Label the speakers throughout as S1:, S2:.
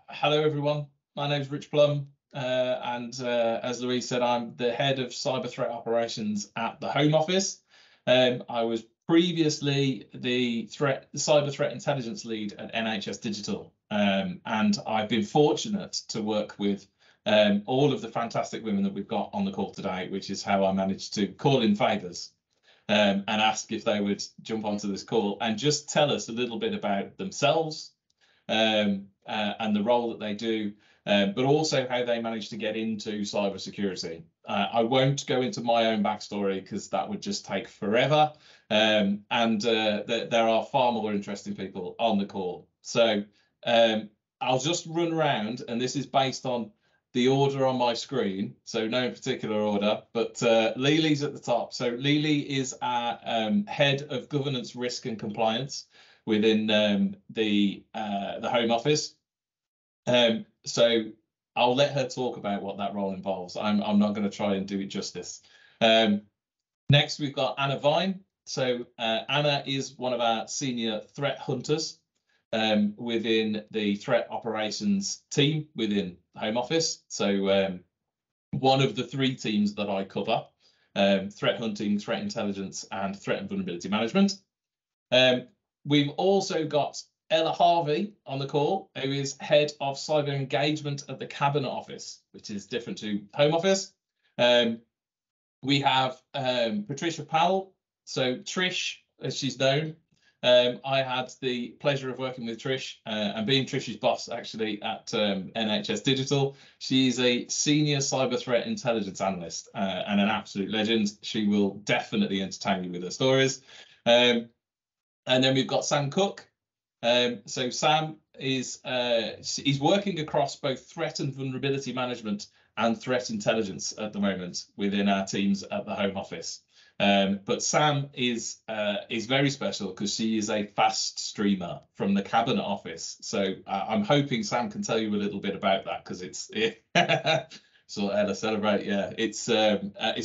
S1: Hello, everyone. My name's Rich Plum, and as Louise said, I'm the head of cyber threat operations at the Home Office. I was previously the cyber threat intelligence lead at NHS Digital, and I've been fortunate to work with all of the fantastic women that we've got on the call today, which is how I managed to call in favours and ask if they would jump onto this call and just tell us a little bit about themselves, and the role that they do, but also how they managed to get into cybersecurity. I won't go into my own backstory because that would just take forever, and there are far more interesting people on the call. So I'll just run around, and this is based on the order on my screen, so no particular order, but Lily's at the top. So Lily is our head of governance, risk and compliance within the Home Office. So I'll let her talk about what that role involves. I'm not going to try and do it justice. Next, we've got Anna Vine. So Anna is one of our senior threat hunters within the threat operations team within Home Office. So one of the three teams that I cover: threat hunting, threat intelligence, and threat and vulnerability management. We've also got Ella Harvey on the call, who is head of cyber engagement at the Cabinet Office, which is different to Home Office. We have Patricia Powell. So Trish, as she's known, I had the pleasure of working with Trish and being Trish's boss actually at NHS Digital. She's a senior cyber threat intelligence analyst and an absolute legend. She will definitely entertain you with her stories. And then we've got Sam Cook. So Sam is he's working across both threat and vulnerability management and threat intelligence at the moment within our teams at the Home Office. But Sam is very special because she is a fast streamer from the Cabinet Office. So I'm hoping Sam can tell you a little bit about that, because it's so Ella, celebrate. Yeah, it's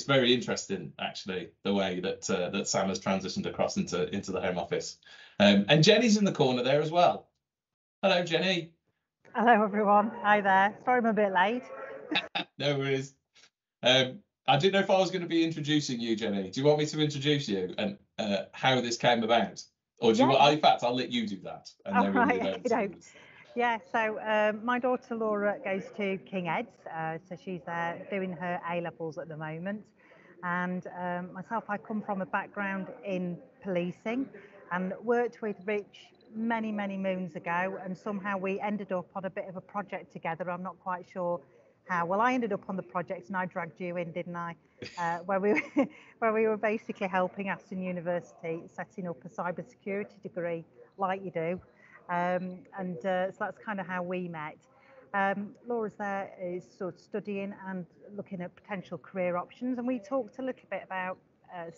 S1: very interesting actually, the way that that Sam has transitioned across into the Home Office. And Jenny's in the corner there as well. Hello, Jenny.
S2: Hello, everyone. Hi there. Sorry I'm a bit late.
S1: No worries. I didn't know if I was going to be introducing you, Jenny. Do you want me to introduce you and how this came about? Or do you want, in fact, I'll let you do that. And then we'll move over to this.
S2: Yeah, so my daughter Laura goes to King Ed's, so she's there doing her A-levels at the moment. And myself, I come from a background in policing and worked with Rich many moons ago, and somehow we ended up on a bit of a project together. I'm not quite sure how. Well, I ended up on the project and I dragged you in, didn't I? Where we were basically helping Aston University setting up a cybersecurity degree, like you do. So that's kind of how we met. Laura's there is sort of studying and looking at potential career options, and we talked a little bit about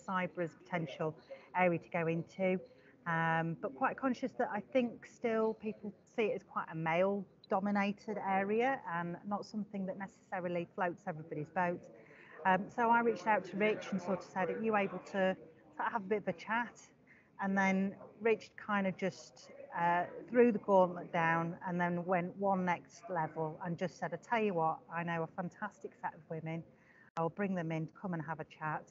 S2: cyber as a potential area to go into, but quite conscious that I think still people see it as quite a male-dominated area and not something that necessarily floats everybody's boat. So I reached out to Rich and sort of said, are you able to have a bit of a chat? And then Rich kind of just threw the gauntlet down and then went one next level and just said, I tell you what, I know a fantastic set of women. I'll bring them in, come and have a chat.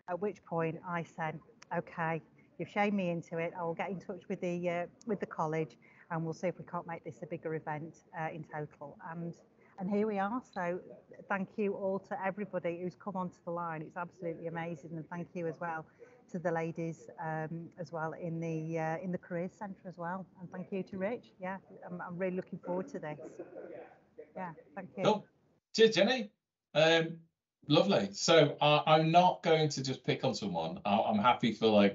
S2: At which point I said, okay, you've shamed me into it. I'll get in touch with the college and we'll see if we can't make this a bigger event in total. And here we are. So thank you all to everybody who's come onto the line. It's absolutely amazing. And thank you as well to the ladies as well in the Careers Centre as well. And thank you to Rich. Yeah, I'm really looking forward to this. Yeah, thank you.
S1: Cool. Cheers, Jenny. Lovely. So I'm not going to just pick on someone. I'm happy for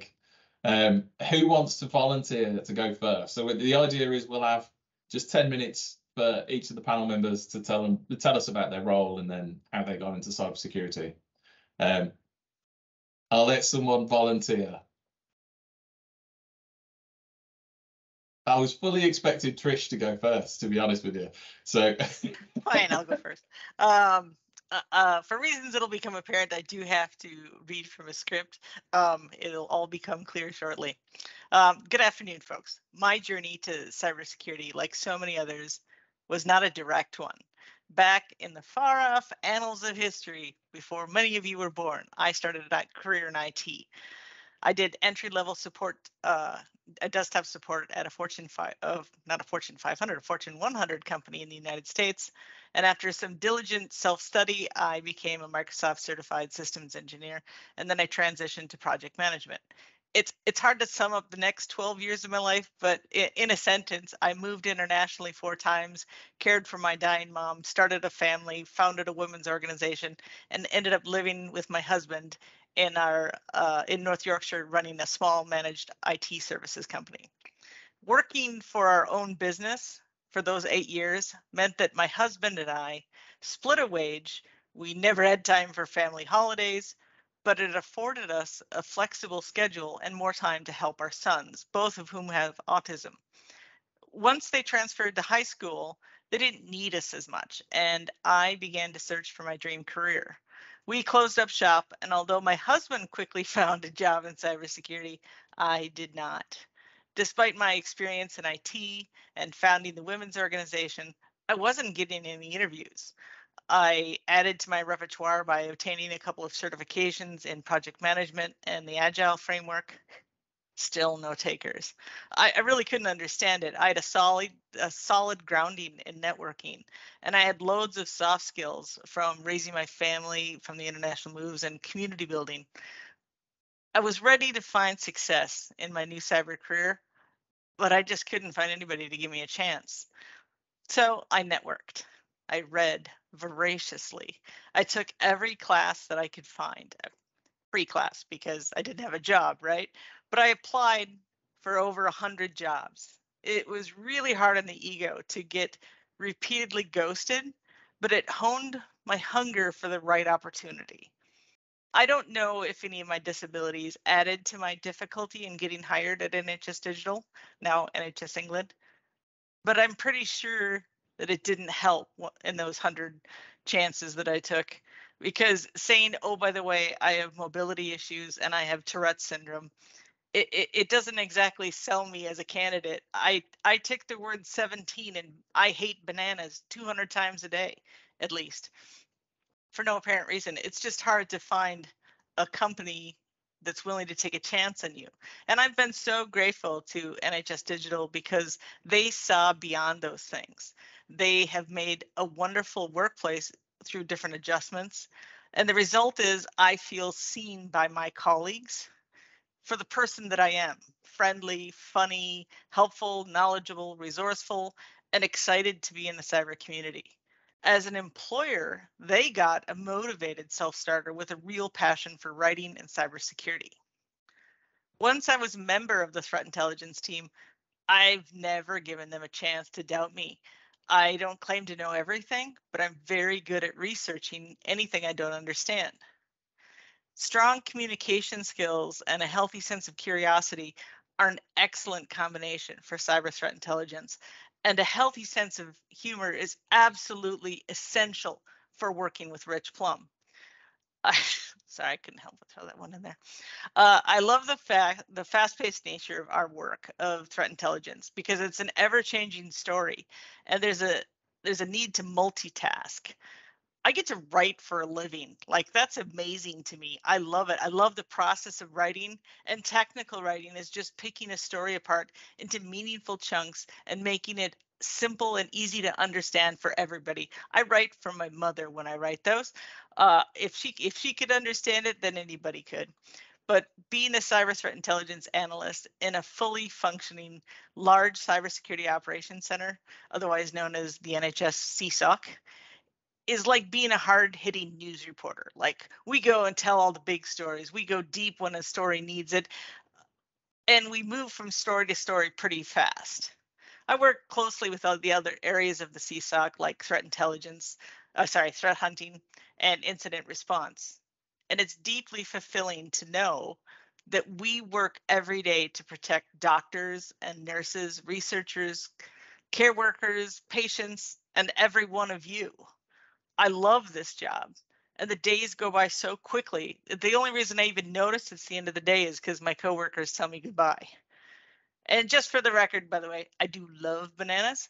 S1: who wants to volunteer to go first. So the idea is we'll have just 10 minutes for each of the panel members to tell us about their role and then how they got into cybersecurity. I'll let someone volunteer. I was fully expecting Trish to go first, to be honest with you. So
S3: fine, I'll go first. For reasons it'll become apparent, I do have to read from a script. It'll all become clear shortly. Good afternoon, folks. My journey to cybersecurity, like so many others, was not a direct one. Back in the far-off annals of history, before many of you were born, I started a career in IT. I did entry-level support, a desktop support at a Fortune 500, a Fortune 100 company in the United States. And after some diligent self-study, I became a Microsoft certified systems engineer, and then I transitioned to project management. It's hard to sum up the next 12 years of my life, but in a sentence, I moved internationally 4 times, cared for my dying mom, started a family, founded a women's organization, and ended up living with my husband in North Yorkshire, running a small managed IT services company. Working for our own business for those 8 years meant that my husband and I split a wage. We never had time for family holidays, but it afforded us a flexible schedule and more time to help our sons, both of whom have autism. Once they transferred to high school, they didn't need us as much, and I began to search for my dream career. We closed up shop, and although my husband quickly found a job in cybersecurity, I did not. Despite my experience in IT and founding the women's organization, I wasn't getting any interviews. I added to my repertoire by obtaining a couple of certifications in project management and the Agile framework. Still no takers. I really couldn't understand it. I had a solid grounding in networking, and I had loads of soft skills from raising my family, from the international moves, and community building. I was ready to find success in my new cyber career, but I just couldn't find anybody to give me a chance. So I networked. I read voraciously. I took every class that I could find, free class, because I didn't have a job, right? But I applied for over 100 jobs. It was really hard on the ego to get repeatedly ghosted, but it honed my hunger for the right opportunity. I don't know if any of my disabilities added to my difficulty in getting hired at NHS Digital, now NHS England, but I'm pretty sure that it didn't help in those 100 chances that I took, because saying, oh, by the way, I have mobility issues and I have Tourette's syndrome, it doesn't exactly sell me as a candidate. I tick the word 17 and I hate bananas 200 times a day, at least, for no apparent reason. It's just hard to find a company that's willing to take a chance on you. And I've been so grateful to NHS Digital because they saw beyond those things. They have made a wonderful workplace through different adjustments. And the result is I feel seen by my colleagues for the person that I am: friendly, funny, helpful, knowledgeable, resourceful, and excited to be in the cyber community. As an employer, they got a motivated self-starter with a real passion for writing and cybersecurity. Once I was a member of the threat intelligence team, I've never given them a chance to doubt me. I don't claim to know everything, but I'm very good at researching anything I don't understand. Strong communication skills and a healthy sense of curiosity are an excellent combination for cyber threat intelligence, and a healthy sense of humor is absolutely essential for working with Rich Plum. Sorry, I couldn't help but throw that one in there. I love the fast-paced nature of our work of threat intelligence because it's an ever-changing story, and there's a need to multitask. I get to write for a living. Like, that's amazing to me. I love it. I love the process of writing, and technical writing is just picking a story apart into meaningful chunks and making it simple and easy to understand for everybody. I write for my mother when I write those. If she could understand it, then anybody could. But being a cyber threat intelligence analyst in a fully functioning large cybersecurity operations center, otherwise known as the NHS CSOC, is like being a hard-hitting news reporter. Like, we go and tell all the big stories. We go deep when a story needs it, and we move from story to story pretty fast. I work closely with all the other areas of the CSOC, like threat intelligence, threat hunting, and incident response. And it's deeply fulfilling to know that we work every day to protect doctors and nurses, researchers, care workers, patients, and every one of you. I love this job, and the days go by so quickly. The only reason I even notice it's the end of the day is because my coworkers tell me goodbye. And just for the record, by the way, I do love bananas,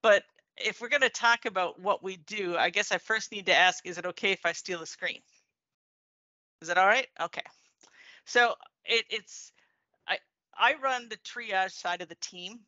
S3: but if we're going to talk about what we do, I guess I first need to ask, is it okay if I steal a screen? Is that all right? Okay. So I run the triage side of the team.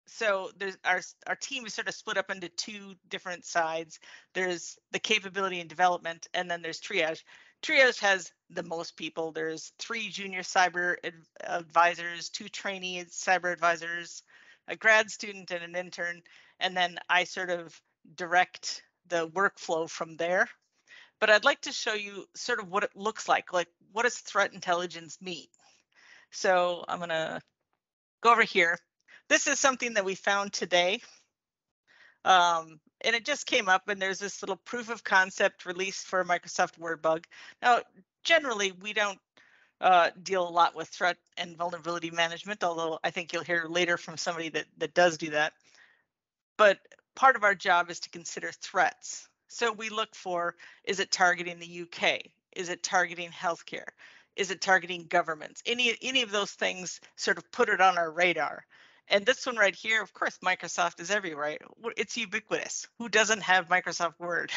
S3: So there's our team is sort of split up into two different sides. There's the capability and development, and then there's triage. Triage has the most people. There's 3 junior cyber advisors, 2 trainee cyber advisors, a grad student, and an intern. And then I sort of direct the workflow from there. But I'd like to show you sort of what it looks like. Like, what does threat intelligence mean? So I'm going to go over here. This is something that we found today. And it just came up, and there's this little proof of concept released for Microsoft WordBug. Now, generally, we don't deal a lot with threat and vulnerability management, although I think you'll hear later from somebody that does do that. But part of our job is to consider threats. So we look for, is it targeting the UK? Is it targeting healthcare? Is it targeting governments? Any of those things sort of put it on our radar. And this one right here, of course, Microsoft is everywhere. It's ubiquitous. Who doesn't have Microsoft Word?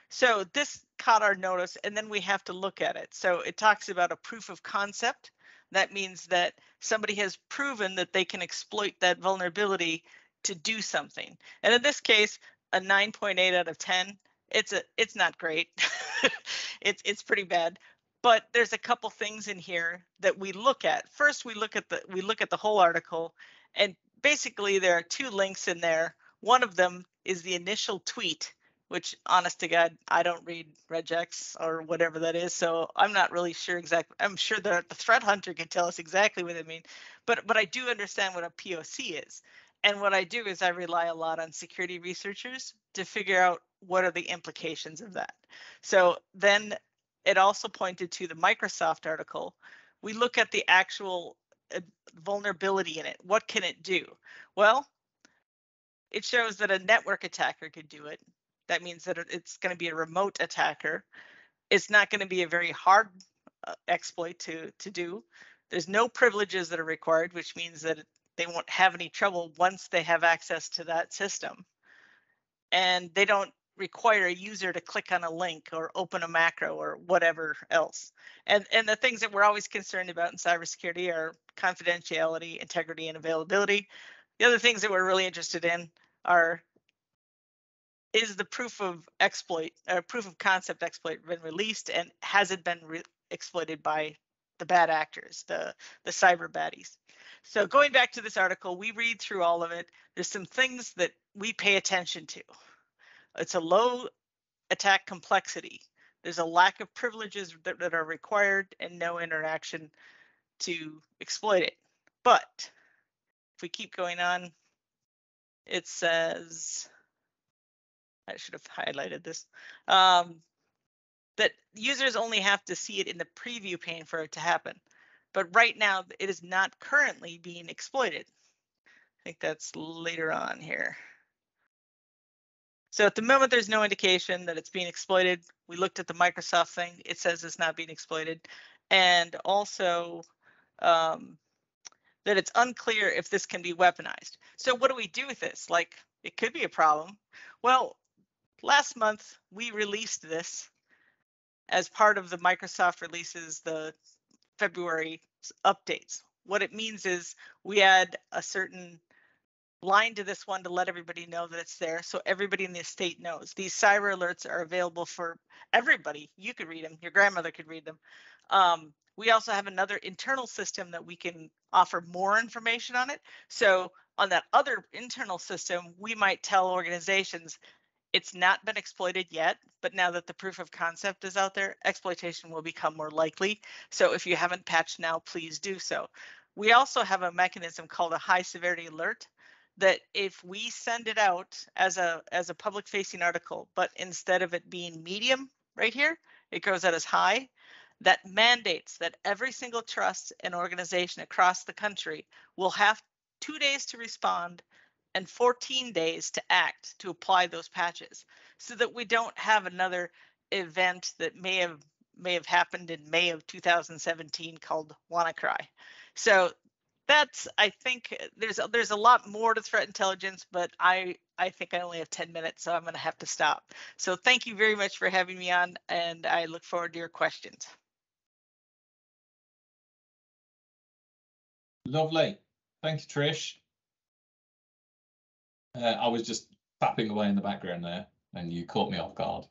S3: So this caught our notice, and then we have to look at it. So it talks about a proof of concept. That means that somebody has proven that they can exploit that vulnerability to do something. And in this case, a 9.8 out of 10. It's not great. it's pretty bad. But there's a couple things in here that we look at. First, we look at the whole article, and basically there are 2 links in there. One of them is the initial tweet, which, honest to God, I don't read regex or whatever that is, so I'm not really sure exactly. I'm sure that the threat hunter can tell us exactly what it means, but I do understand what a POC is. And what I do is I rely a lot on security researchers to figure out what are the implications of that. So then it also pointed to the Microsoft article. We look at the actual vulnerability in it. What can it do? Well, it shows that a network attacker could do it. That means that it's going to be a remote attacker. It's not going to be a very hard exploit to do. There's no privileges that are required, which means that they won't have any trouble once they have access to that system. And they don't require a user to click on a link or open a macro or whatever else. And the things that we're always concerned about in cybersecurity are confidentiality, integrity, and availability. The other things that we're really interested in are, is the proof of concept exploit been released, and has it been exploited by the bad actors, the cyber baddies? So going back to this article, we read through all of it. There's some things that we pay attention to. It's a low attack complexity. There's a lack of privileges that are required and no interaction to exploit it. But if we keep going on, it says, I should have highlighted this, that users only have to see it in the preview pane for it to happen. But right now, it is not currently being exploited. I think that's later on here. So at the moment, there's no indication that it's being exploited. We looked at the Microsoft thing. It says it's not being exploited. And also that it's unclear if this can be weaponized. So what do we do with this? Like, it could be a problem. Well, last month, we released this as part of the Microsoft releases, the February updates. What it means is we add a certain line to this one to let everybody know that it's there, so everybody in the estate knows. These cyber alerts are available for everybody. You could read them. Your grandmother could read them. We also have another internal system that we can offer more information on it. So on that other internal system, we might tell organizations it's not been exploited yet, but now that the proof of concept is out there, exploitation will become more likely. So if you haven't patched now, please do so. We also have a mechanism called a high severity alert that if we send it out as a public facing article, but instead of it being medium right here, it goes out as high, that mandates that every single trust and organization across the country will have 2 days to respond and 14 days to act to apply those patches, so that we don't have another event that may have happened in May of 2017 called WannaCry. So I think there's a lot more to threat intelligence, but I think I only have 10 minutes, so I'm going to have to stop. So thank you very much for having me on, and I look forward to your questions.
S1: Lovely. Thank you, Trish. I was just tapping away in the background there, and you caught me off guard.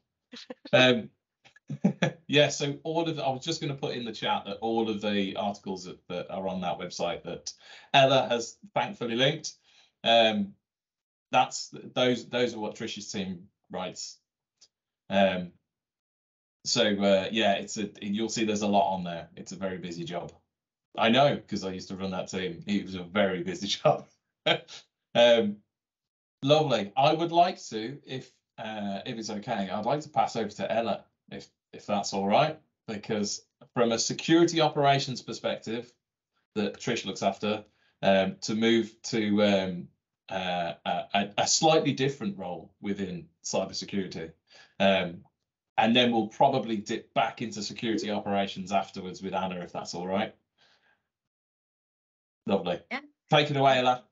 S1: Yeah, so I was just going to put in the chat that all of the articles that are on that website that Ella has thankfully linked, those are what Trish's team writes. So yeah, you'll see there's a lot on there. It's a very busy job. I know, because I used to run that team. It was a very busy job. Lovely. I would like to, if it's okay, I'd like to pass over to Ella, if that's all right, because from a security operations perspective that Trish looks after, to move to a slightly different role within cybersecurity. And then we'll probably dip back into security operations afterwards with Anna, if that's all right. Lovely.
S4: Yeah.
S1: Take it away, Ella.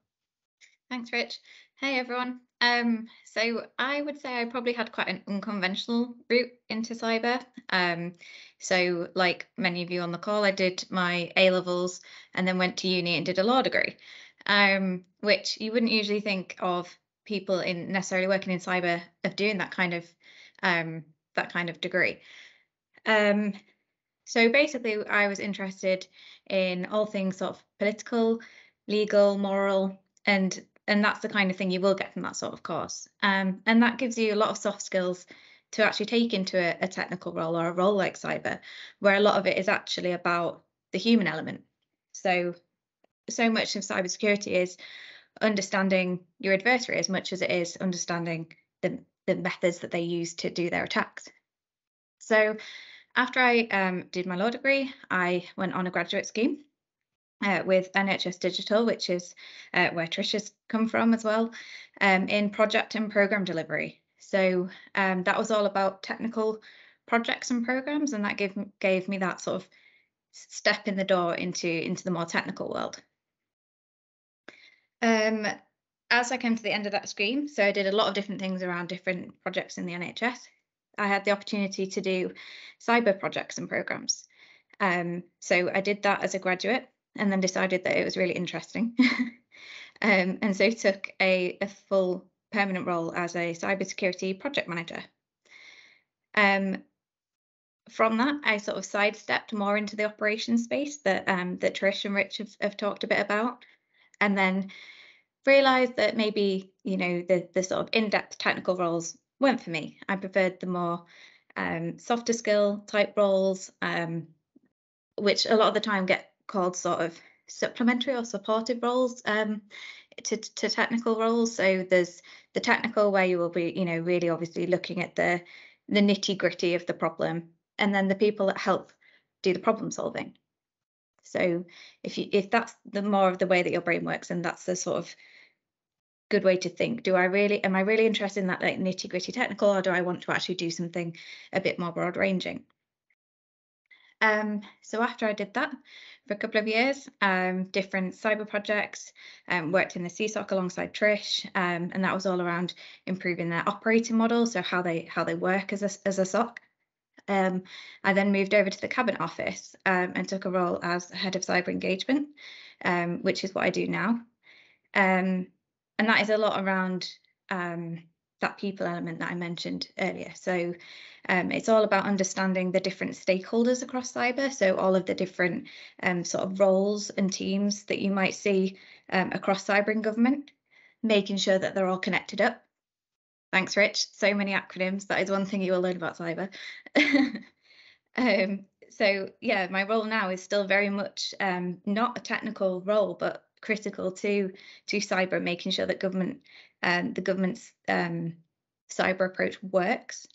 S4: Thanks, Rich. Hey, everyone. So I would say I probably had quite an unconventional route into cyber. So like many of you on the call, I did my A-levels and then went to uni and did a law degree, which you wouldn't usually think of people in necessarily working in cyber of doing that kind of degree. So basically, I was interested in all things sort of political, legal, moral, and that's the kind of thing you will get from that sort of course. And that gives you a lot of soft skills to actually take into a technical role or a role like cyber, where a lot of it is actually about the human element. So much of cybersecurity is understanding your adversary as much as it is understanding the methods that they use to do their attacks. So after I did my law degree, I went on a graduate scheme with NHS Digital, which is where Trish has come from as well, in project and program delivery. So that was all about technical projects and programs, and that gave me that sort of step in the door into the more technical world. As I came to the end of that scheme, so I did a lot of different things around different projects in the NHS. I had the opportunity to do cyber projects and programs. So I did that as a graduate and then decided that it was really interesting. And so took a full permanent role as a cybersecurity project manager. From that, I sort of sidestepped more into the operations space that Trish and Rich have talked a bit about, and then realised that maybe, you know, the sort of in-depth technical roles weren't for me. I preferred the more softer skill type roles, which a lot of the time get called sort of supplementary or supportive roles to technical roles. So there's the technical, where you will be, you know, really obviously looking at the nitty gritty of the problem, and then the people that help do the problem solving. So if that's the more of the way that your brain works, and that's the sort of good way to think, am I really interested in that like nitty gritty technical, or do I want to actually do something a bit more broad ranging? So after I did that for a couple of years, different cyber projects, worked in the CSOC alongside Trish, and that was all around improving their operating model, so how they work as a SOC. I then moved over to the Cabinet Office and took a role as head of cyber engagement, which is what I do now. And that is a lot around that people element that I mentioned earlier. So it's all about understanding the different stakeholders across cyber. So all of the different sort of roles and teams that you might see across cyber in government, making sure that they're all connected up. Thanks, Rich. So many acronyms. That is one thing you will learn about cyber. So yeah, my role now is still very much not a technical role, but critical to cyber, making sure that the government's cyber approach works,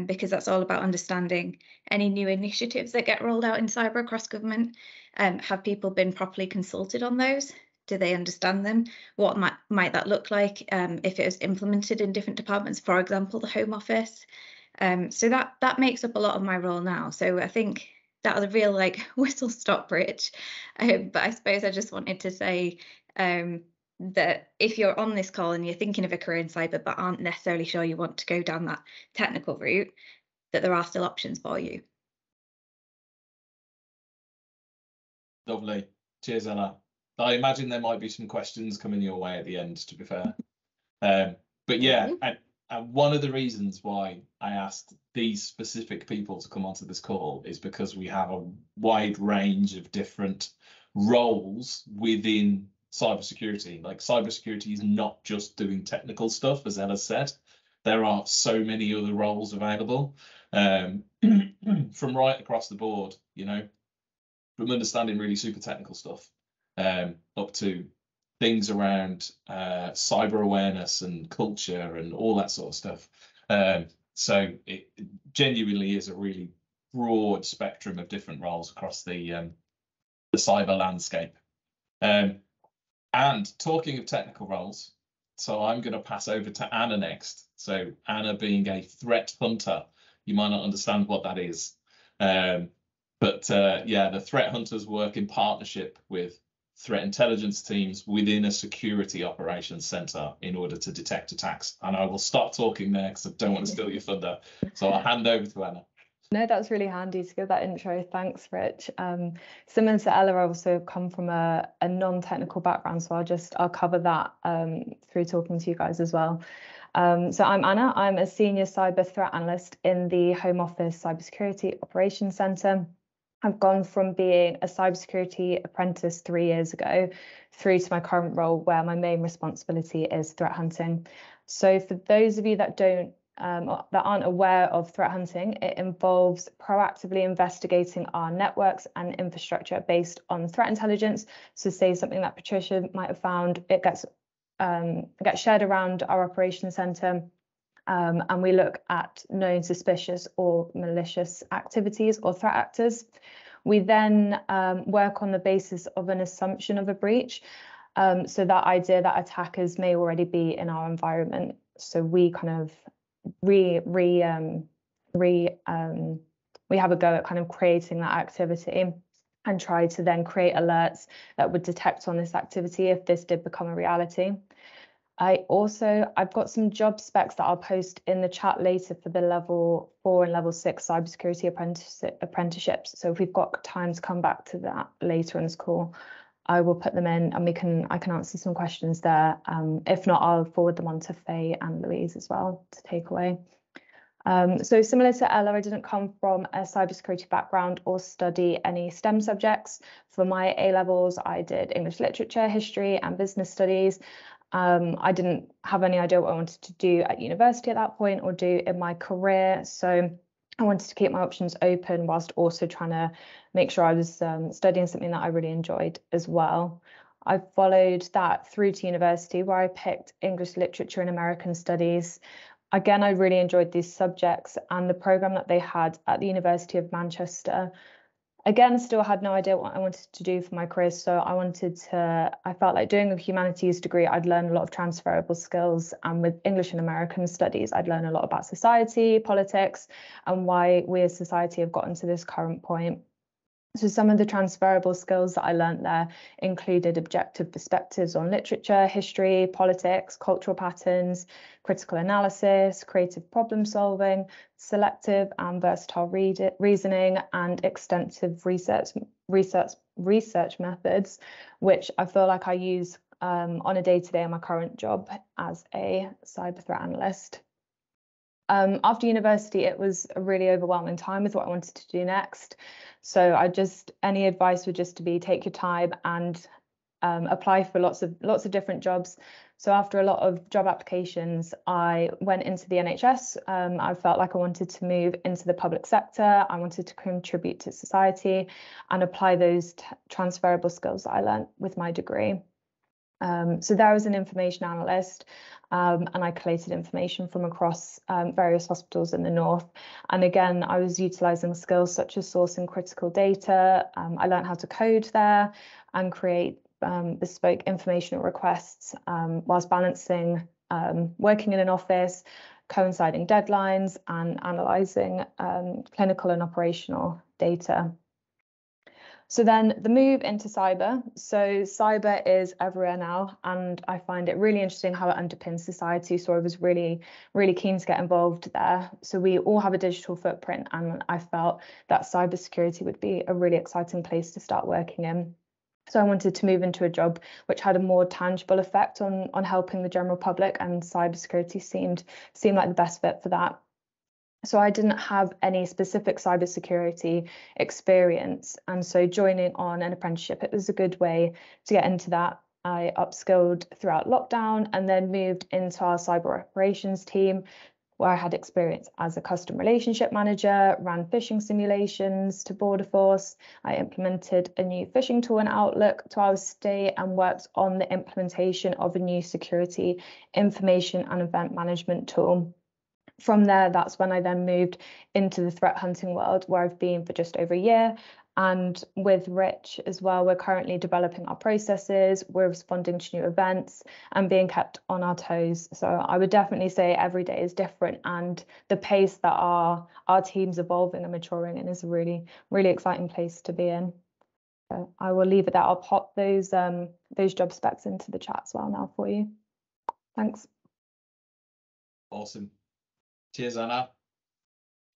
S4: because that's all about understanding any new initiatives that get rolled out in cyber across government. Have people been properly consulted on those? Do they understand them? What might that look like if it was implemented in different departments, for example, the Home Office? So that makes up a lot of my role now. So I think that was a real like whistle stop bridge. But I suppose I just wanted to say that if you're on this call and you're thinking of a career in cyber but aren't necessarily sure you want to go down that technical route, that there are still options for you.
S1: Lovely. Cheers, Ella. I imagine there might be some questions coming your way at the end, to be fair. But yeah, and one of the reasons why I asked these specific people to come onto this call is because we have a wide range of different roles within cybersecurity. Like, cybersecurity is not just doing technical stuff, as Ella said. There are so many other roles available, from right across the board, you know, from understanding really super technical stuff up to things around cyber awareness and culture and all that sort of stuff. So it genuinely is a really broad spectrum of different roles across the cyber landscape. And talking of technical roles, so I'm going to pass over to Anna next. So Anna, being a threat hunter, you might not understand what that is. But yeah, the threat hunters work in partnership with threat intelligence teams within a security operations center in order to detect attacks. And I will stop talking there because I don't want to steal your thunder. So I'll hand over to Anna.
S5: No, that's really handy to give that intro. Thanks, Rich. Similar to Ella, I also come from a non-technical background, so I'll cover that through talking to you guys as well. So I'm Anna. I'm a senior cyber threat analyst in the Home Office Cybersecurity Operations Centre. I've gone from being a cybersecurity apprentice 3 years ago through to my current role, where my main responsibility is threat hunting. So for those of you that aren't aware of threat hunting, it involves proactively investigating our networks and infrastructure based on threat intelligence. So say something that Patricia might have found, it gets shared around our operations centre. And we look at known suspicious or malicious activities or threat actors. We then work on the basis of an assumption of a breach. So that idea that attackers may already be in our environment. So we kind of we have a go at kind of creating that activity and try to then create alerts that would detect on this activity if this did become a reality. I've got some job specs that I'll post in the chat later for the level 4 and level 6 cybersecurity apprenticeships. So if we've got time to come back to that later in this call, I will put them in and I can answer some questions there. If not, I'll forward them on to Faye and Louise as well to take away. So similar to Ella, I didn't come from a cybersecurity background or study any STEM subjects. For my A-levels, I did English literature, history and business studies. I didn't have any idea what I wanted to do at university at that point or do in my career. So I wanted to keep my options open whilst also trying to make sure I was studying something that I really enjoyed as well. I followed that through to university, where I picked English literature and American studies. Again, I really enjoyed these subjects and the programme that they had at the University of Manchester. Again, still had no idea what I wanted to do for my career, so I felt like doing a humanities degree, I'd learn a lot of transferable skills, and with English and American studies, I'd learn a lot about society, politics, and why we as society have gotten to this current point. So some of the transferable skills that I learned there included objective perspectives on literature, history, politics, cultural patterns, critical analysis, creative problem solving, selective and versatile reasoning, and extensive research methods, which I feel like I use on a day-to-day in my current job as a cyber threat analyst. After university, it was a really overwhelming time with what I wanted to do next. So any advice would just to be take your time and apply for lots of different jobs. So after a lot of job applications, I went into the NHS. I felt like I wanted to move into the public sector. I wanted to contribute to society and apply those transferable skills that I learned with my degree. So there I was an information analyst, and I collated information from across various hospitals in the north. And again, I was utilising skills such as sourcing critical data. I learned how to code there and create bespoke information requests whilst balancing working in an office, coinciding deadlines and analysing clinical and operational data. So then the move into cyber. So cyber is everywhere now, and I find it really interesting how it underpins society. So I was really, really keen to get involved there. So we all have a digital footprint, and I felt that cybersecurity would be a really exciting place to start working in. So I wanted to move into a job which had a more tangible effect on helping the general public, and cybersecurity seemed like the best fit for that. So I didn't have any specific cybersecurity experience, and so joining on an apprenticeship, it was a good way to get into that. I upskilled throughout lockdown and then moved into our cyber operations team, where I had experience as a customer relationship manager, ran phishing simulations to Border Force. I implemented a new phishing tool in Outlook to our estate and worked on the implementation of a new security information and event management tool. From there, that's when I then moved into the threat hunting world, where I've been for just over a year. And with Rich as well, we're currently developing our processes, we're responding to new events and being kept on our toes. So I would definitely say every day is different, and the pace that our team's evolving and maturing in is a really, really exciting place to be in. So I will leave it there. I'll pop those job specs into the chat as well now for you. Thanks.
S1: Awesome. Cheers, Anna.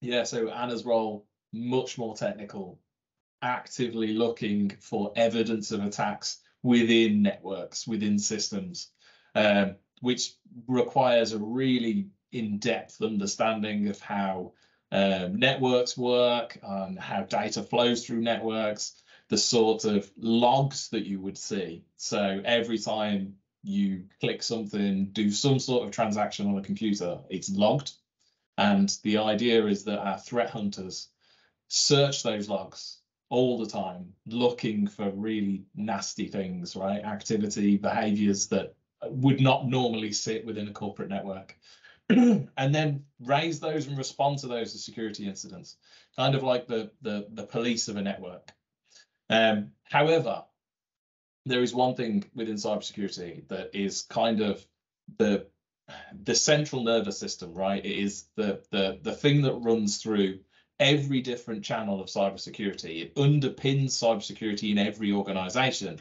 S1: Yeah, so Anna's role, much more technical, actively looking for evidence of attacks within networks, within systems, which requires a really in-depth understanding of how networks work and how data flows through networks, the sort of logs that you would see. So every time you click something, do some sort of transaction on a computer, it's logged. And the idea is that our threat hunters search those logs all the time, looking for really nasty things, right? Activity, behaviors that would not normally sit within a corporate network. And then raise those and respond to those as security incidents, kind of like the police of a network. However, there is one thing within cybersecurity that is kind of the central nervous system, right? It is the thing that runs through every different channel of cybersecurity. It underpins cybersecurity in every organization,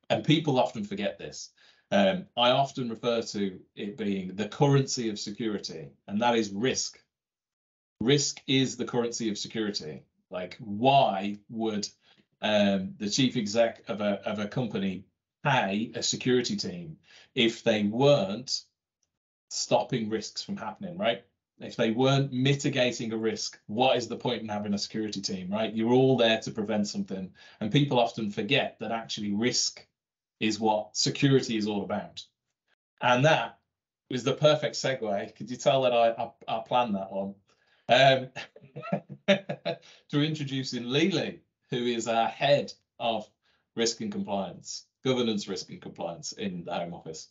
S1: and people often forget this. I often refer to it being the currency of security, and that is risk. Risk is the currency of security. Like, why would the chief exec of a company pay a security team if they weren't stopping risks from happening, right? If they weren't mitigating a risk, what is the point in having a security team, right? You're all there to prevent something, and people often forget that actually risk is what security is all about. And that was the perfect segue. Could you tell that I planned that one? To introducing Lily, who is our head of risk and compliance, governance, risk and compliance in the Home Office.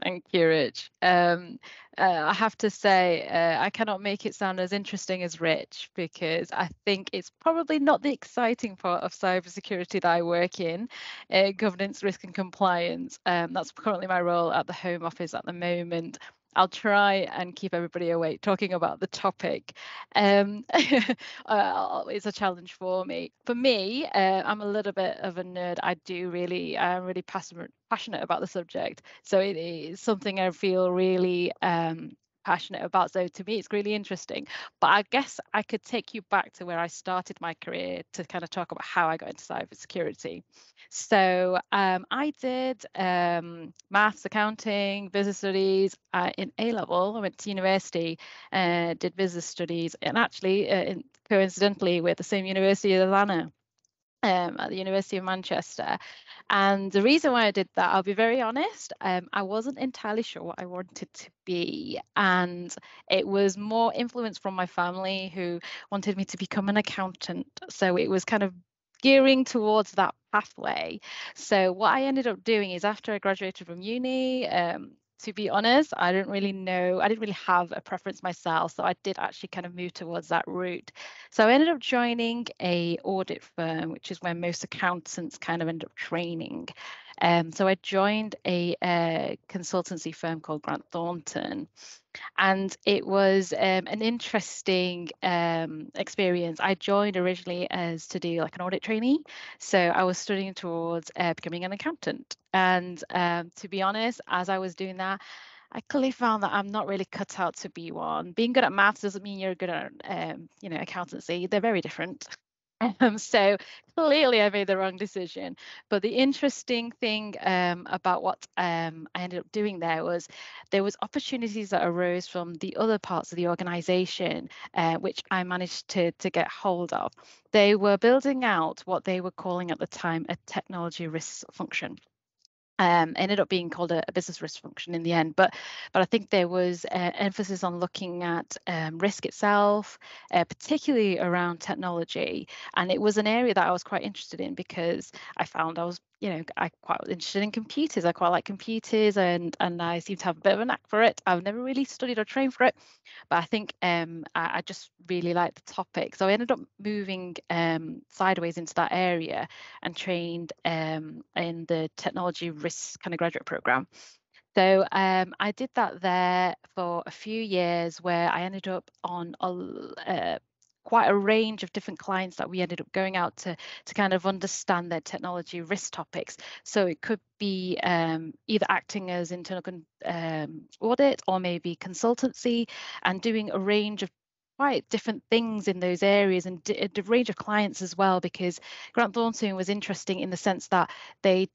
S6: Thank you, Rich. I have to say, I cannot make it sound as interesting as Rich, because I think it's probably not the exciting part of cybersecurity that I work in, governance, risk and compliance. That's currently my role at the Home Office at the moment. I'll try and keep everybody awake talking about the topic. It's a challenge for me. For me, I'm a little bit of a nerd. I'm really passionate about the subject. So it is something I feel really passionate about. So to me, it's really interesting. But I guess I could take you back to where I started my career to kind of talk about how I got into cybersecurity. So I did maths, accounting, business studies in A-level. I went to university, did business studies, and actually, coincidentally, with the same university as Anna. At the University of Manchester. And the reason why I did that, I'll be very honest, I wasn't entirely sure what I wanted to be. And it was more influence from my family, who wanted me to become an accountant. So it was kind of gearing towards that pathway. So what I ended up doing is, after I graduated from uni, to be honest, I didn't really have a preference myself, so I did actually kind of move towards that route. So I ended up joining a audit firm, which is where most accountants kind of end up training. So I joined a consultancy firm called Grant Thornton, and it was an interesting experience. I joined originally as to do like an audit trainee, so I was studying towards becoming an accountant. And to be honest, as I was doing that, I clearly found that I'm not really cut out to be one. Being good at maths doesn't mean you're good at, accountancy. They're very different. So clearly I made the wrong decision. But the interesting thing about what I ended up doing there was opportunities that arose from the other parts of the organization, which I managed to get hold of. They were building out what they were calling at the time a technology risk function. Ended up being called a business risk function in the end, but I think there was emphasis on looking at risk itself, particularly around technology, and it was an area that I was quite interested in because I found I was quite interested in computers. I quite like computers, and I seem to have a bit of a knack for it. I've never really studied or trained for it, but I think I just really like the topic. So I ended up moving sideways into that area and trained in the technology risk kind of graduate program. So I did that there for a few years, where I ended up on quite a range of different clients that we ended up going out to kind of understand their technology risk topics. So it could be either acting as internal audit or maybe consultancy, and doing a range of quite different things in those areas, and a range of clients as well, because Grant Thornton was interesting in the sense that they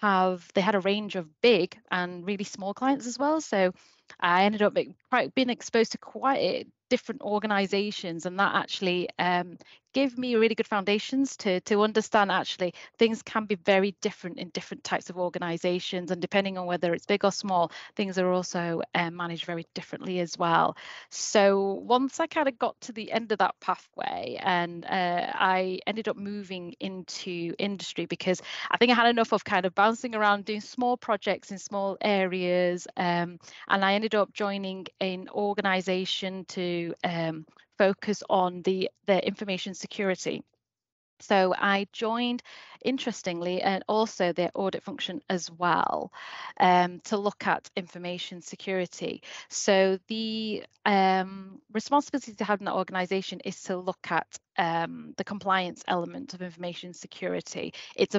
S6: had a range of big and really small clients as well. So I ended up being exposed to quite different organizations, and that actually gave me really good foundations to understand actually things can be very different in different types of organizations, and depending on whether it's big or small, things are also managed very differently as well. So once I kind of got to the end of that pathway, and I ended up moving into industry, because I think I had enough of kind of bouncing around doing small projects in small areas, and I ended up joining an organization to focus on the information security. So I joined, interestingly, and also their audit function as well, to look at information security. So the responsibility to have in that organization is to look at the compliance element of information security. It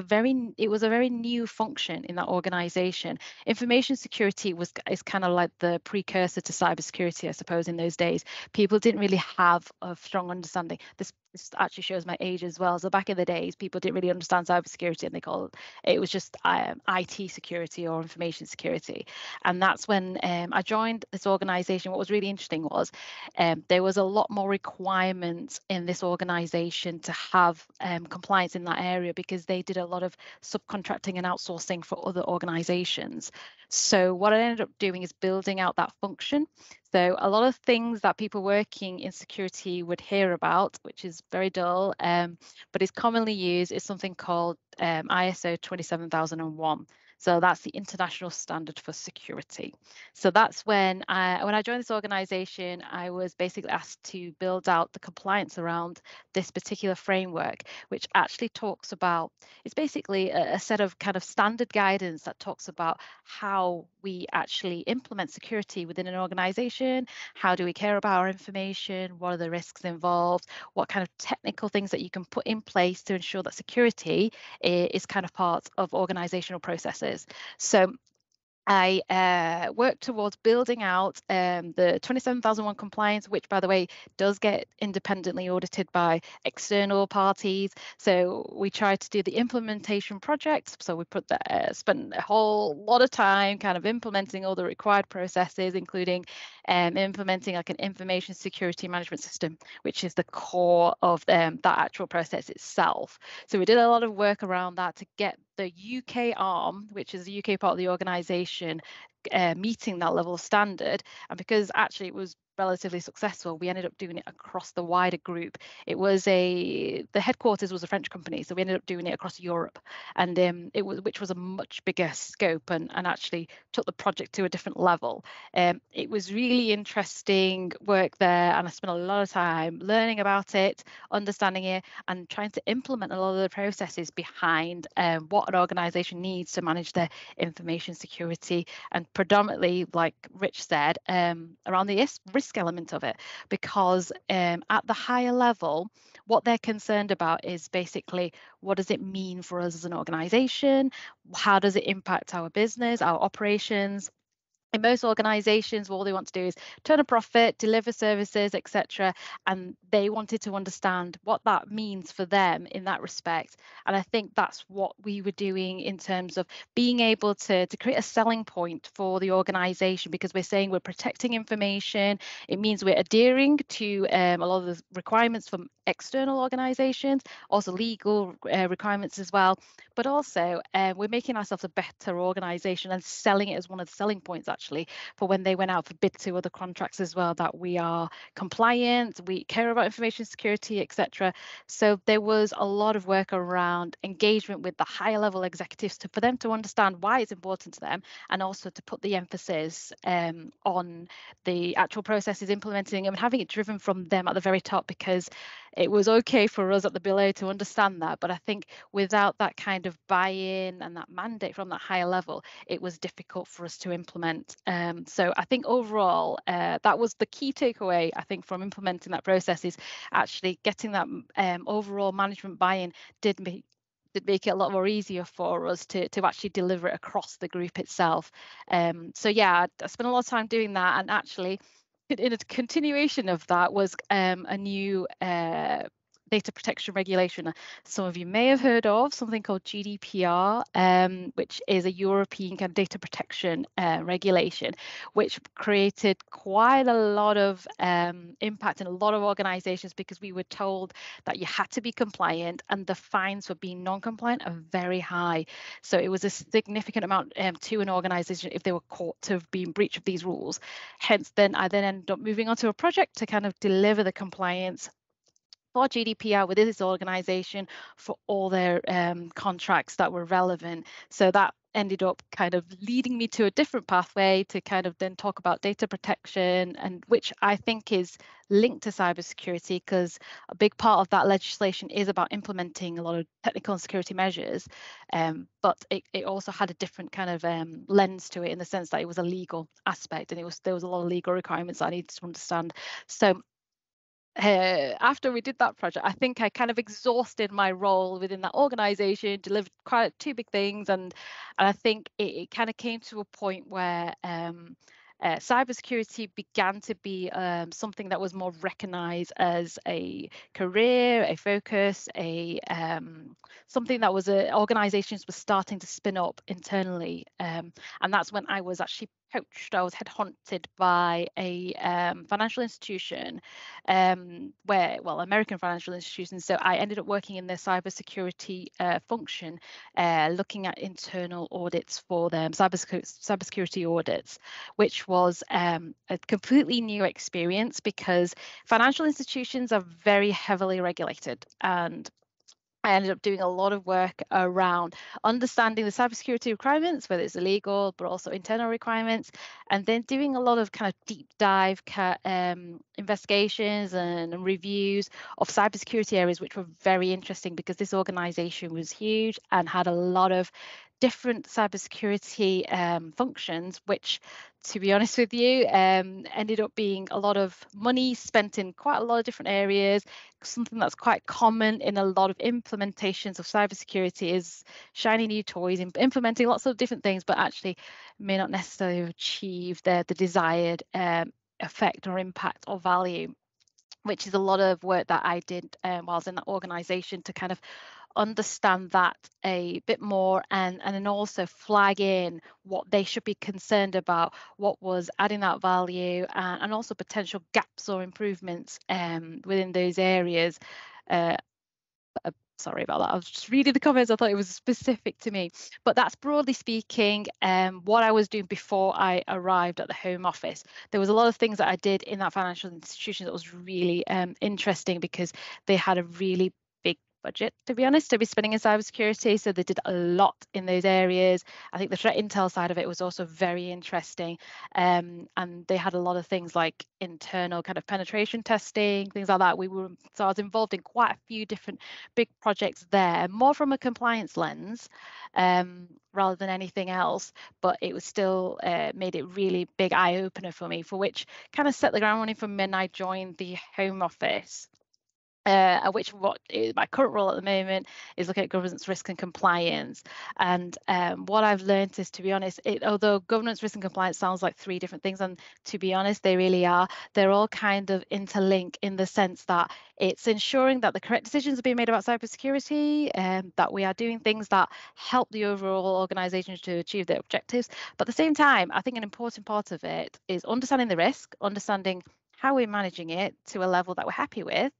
S6: was a very new function in that organization. Information security is kind of like the precursor to cybersecurity, I suppose, in those days. People didn't really have a strong understanding. This actually shows my age as well. So back in the days, people didn't really understand cybersecurity, and it was just IT security or information security. And that's when I joined this organization. What was really interesting was there was a lot more requirements in this organization to have compliance in that area, because they did a lot of subcontracting and outsourcing for other organizations. So what I ended up doing is building out that function. So a lot of things that people working in security would hear about, which is very dull, but is commonly used, is something called ISO 27001. So that's the international standard for security. So that's when I joined this organization, I was basically asked to build out the compliance around this particular framework, which actually talks about, it's basically a set of kind of standard guidance that talks about how we actually implement security within an organization. How do we care about our information? What are the risks involved? What kind of technical things that you can put in place to ensure that security is kind of part of organizational processes? So I worked towards building out the 27001 compliance, which, by the way, does get independently audited by external parties. So we tried to do the implementation projects. So we spent a whole lot of time kind of implementing all the required processes, including implementing like an information security management system, which is the core of that actual process itself. So we did a lot of work around that to get the UK arm, which is the UK part of the organisation, meeting that level of standard. And because actually it was relatively successful, we ended up doing it across the wider group. It was the headquarters was a French company, so we ended up doing it across Europe, and which was a much bigger scope and actually took the project to a different level. It was really interesting work there, and I spent a lot of time learning about it, understanding it, and trying to implement a lot of the processes behind what an organisation needs to manage their information security, and predominantly, like Rich said, around the risk element of it, because at the higher level, what they're concerned about is basically, what does it mean for us as an organisation? How does it impact our business, our operations? In most organizations, all they want to do is turn a profit, deliver services, etc. And they wanted to understand what that means for them in that respect. And I think that's what we were doing in terms of being able to create a selling point for the organization, because we're saying we're protecting information. It means we're adhering to a lot of the requirements from external organizations, also legal requirements as well. But also we're making ourselves a better organization and selling it as one of the selling points, actually, for when they went out for bid to other contracts as well, that we are compliant, we care about information security, etc. So there was a lot of work around engagement with the higher level executives for them to understand why it's important to them, and also to put the emphasis on the actual processes, implementing and having it driven from them at the very top, because it was okay for us at the below to understand that, but I think without that kind of buy-in and that mandate from that higher level, it was difficult for us to implement. So I think overall, that was the key takeaway, I think, from implementing that process, is actually getting that overall management buy-in did make it a lot more easier for us to actually deliver it across the group itself. So yeah, I spent a lot of time doing that, and actually in a continuation of that was a new data protection regulation. Some of you may have heard of something called GDPR, which is a European kind of data protection regulation, which created quite a lot of impact in a lot of organizations, because we were told that you had to be compliant, and the fines for being non-compliant are very high. So it was a significant amount to an organization if they were caught to have been in breach of these rules. Hence, then I ended up moving on to a project to kind of deliver the compliance for GDPR within this organization for all their contracts that were relevant. So that ended up kind of leading me to a different pathway to kind of then talk about data protection, and which I think is linked to cybersecurity, because a big part of that legislation is about implementing a lot of technical and security measures, but it also had a different kind of lens to it, in the sense that it was a legal aspect, and there was a lot of legal requirements I needed to understand. So after we did that project, I think I kind of exhausted my role within that organization, delivered quite two big things, and I think it kind of came to a point where cybersecurity began to be something that was more recognized as a career, a focus, something that was organizations were starting to spin up internally, and that's when I was actually poached. I was headhunted by a financial institution, American financial institution. So I ended up working in their cybersecurity function, looking at internal audits for them, cybersecurity audits, which was a completely new experience, because financial institutions are very heavily regulated, and I ended up doing a lot of work around understanding the cybersecurity requirements, whether it's illegal, but also internal requirements, and then doing a lot of kind of deep dive investigations and reviews of cybersecurity areas, which were very interesting, because this organization was huge and had a lot of different cybersecurity functions, which, to be honest with you, ended up being a lot of money spent in quite a lot of different areas. Something that's quite common in a lot of implementations of cybersecurity is shiny new toys, implementing lots of different things, but actually may not necessarily achieve the desired effect or impact or value, which is a lot of work that I did while I was in that organization, to kind of understand that a bit more, and then also flag in what they should be concerned about, what was adding that value, and also potential gaps or improvements within those areas. Sorry about that. I was just reading the comments. I thought it was specific to me. But that's broadly speaking what I was doing before I arrived at the Home Office. There was a lot of things that I did in that financial institution that was really interesting because they had a really big budget, to be honest, to be spending in cybersecurity. So they did a lot in those areas. I think the threat intel side of it was also very interesting. And they had a lot of things like internal kind of penetration testing, things like that. So I was involved in quite a few different big projects there, more from a compliance lens rather than anything else. But it was still made it really big eye opener for me, for which kind of set the ground running for me when I joined the Home Office. Which what is my current role at the moment is looking at governance, risk and compliance. And what I've learned is, to be honest, although governance, risk and compliance sounds like three different things, and to be honest, they really are. They're all kind of interlinked in the sense that it's ensuring that the correct decisions are being made about cybersecurity, that we are doing things that help the overall organisation to achieve their objectives. But at the same time, I think an important part of it is understanding the risk, understanding how we're managing it to a level that we're happy with.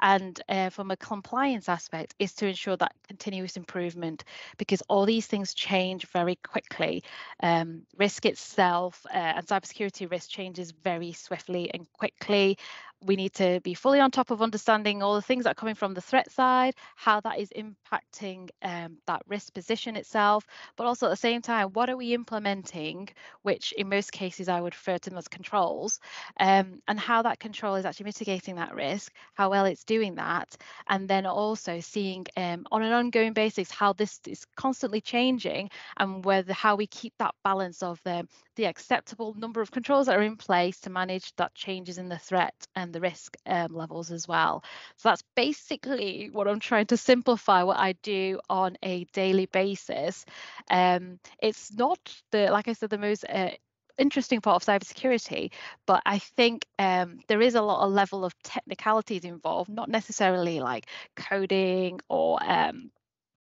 S6: And from a compliance aspect is to ensure that continuous improvement, because all these things change very quickly. Risk itself and cybersecurity risk changes very swiftly and quickly. We need to be fully on top of understanding all the things that are coming from the threat side, how that is impacting that risk position itself, but also at the same time, what are we implementing, which in most cases I would refer to them as controls, and how that control is actually mitigating that risk, how well it's doing that, and then also seeing on an ongoing basis how this is constantly changing, and how we keep that balance of the acceptable number of controls that are in place to manage that changes in the threat and the risk levels as well. So that's basically what I'm trying to simplify what I do on a daily basis. It's not like I said, the most interesting part of cybersecurity, but I think there is a lot of level of technicalities involved, not necessarily like coding or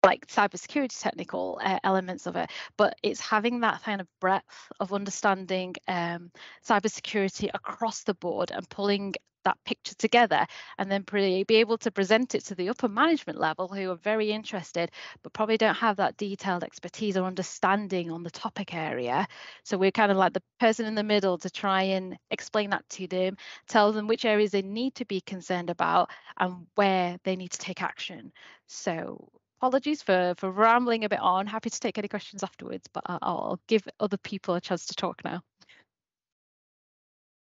S6: like cybersecurity technical elements of it, but it's having that kind of breadth of understanding cybersecurity across the board and pulling that picture together, and then be able to present it to the upper management level who are very interested but probably don't have that detailed expertise or understanding on the topic area. So we're kind of like the person in the middle to try and explain that to them, tell them which areas they need to be concerned about and where they need to take action. So apologies for rambling a bit on. Happy to take any questions afterwards, but I'll give other people a chance to talk now.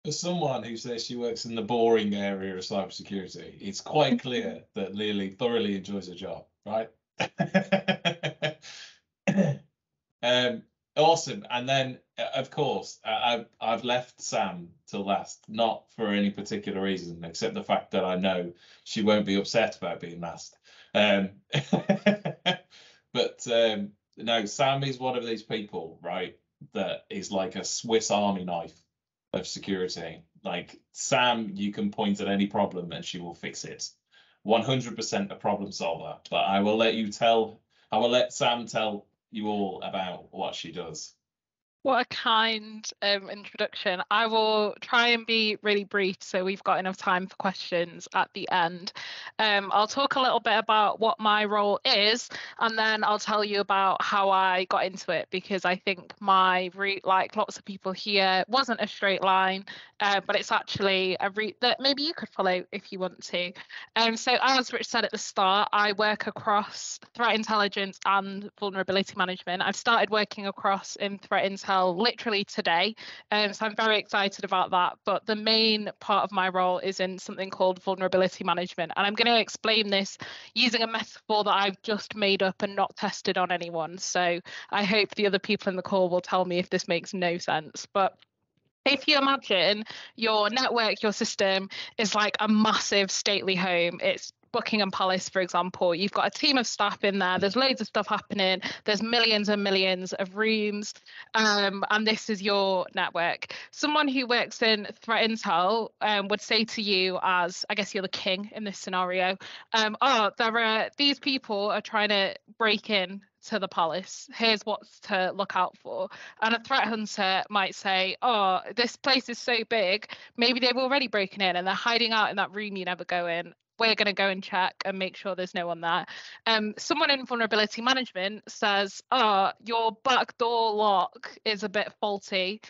S1: As someone who says she works in the boring area of cybersecurity, it's quite clear that Lily thoroughly enjoys her job, right? Awesome. And then, of course, I've left Sam till last, not for any particular reason, except the fact that I know she won't be upset about being last. But no, Sam is one of these people, right, that is like a Swiss Army knife of security. Like Sam, you can point at any problem and she will fix it. 100% a problem solver. But I will let Sam tell you all about what she does.
S7: What a kind introduction. I will try and be really brief so we've got enough time for questions at the end. I'll talk a little bit about what my role is, and then I'll tell you about how I got into it, because I think my route, like lots of people here, wasn't a straight line, but it's actually a route that maybe you could follow if you want to. So as Rich said at the start, I work across threat intelligence and vulnerability management. I've started working across in threat intel literally today, so I'm very excited about that. But the main part of my role is in something called vulnerability management, and I'm going to explain this using a metaphor that I've just made up and not tested on anyone. So I hope the other people in the call will tell me if this makes no sense. But if you imagine your network, your system is like a massive stately home. It's Buckingham Palace, for example. You've got a team of staff in there. There's loads of stuff happening. There's millions and millions of rooms. And this is your network. Someone who works in threat intel would say to you, as I guess you're the king in this scenario, these people are trying to break in to the palace. Here's what's to look out for. And a threat hunter might say, oh, this place is so big, maybe they've already broken in and they're hiding out in that room you never go in. we're going to go and check and make sure there's no one there. Someone in vulnerability management says, oh, your backdoor lock is a bit faulty.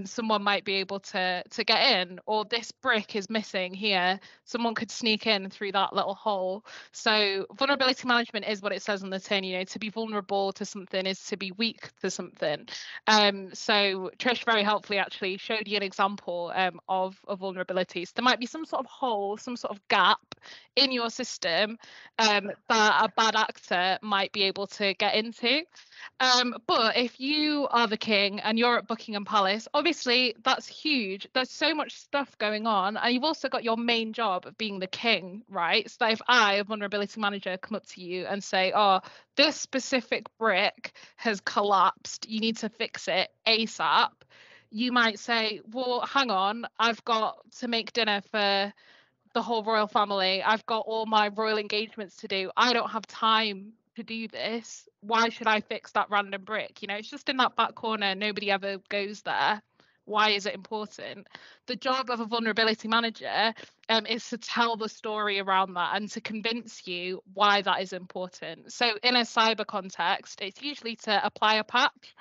S7: Someone might be able to get in, or this brick is missing here. Someone could sneak in through that little hole. So vulnerability management is what it says on the tin. You know, to be vulnerable to something is to be weak to something. So Trish very helpfully actually showed you an example of vulnerabilities. There might be some sort of hole, some sort of gap in your system that a bad actor might be able to get into. But if you are the king and you're at Buckingham Palace, obviously that's huge. There's so much stuff going on, and you've also got your main job of being the king, right? So if I, a vulnerability manager, come up to you and say, oh, this specific brick has collapsed, you need to fix it ASAP, you might say, well, hang on, I've got to make dinner for the whole royal family. I've got all my royal engagements to do. I don't have time to do this. Why should I fix that random brick? You know, it's just in that back corner. Nobody ever goes there. Why is it important? The job of a vulnerability manager is to tell the story around that and to convince you why that is important. So in a cyber context, it's usually to apply a patch.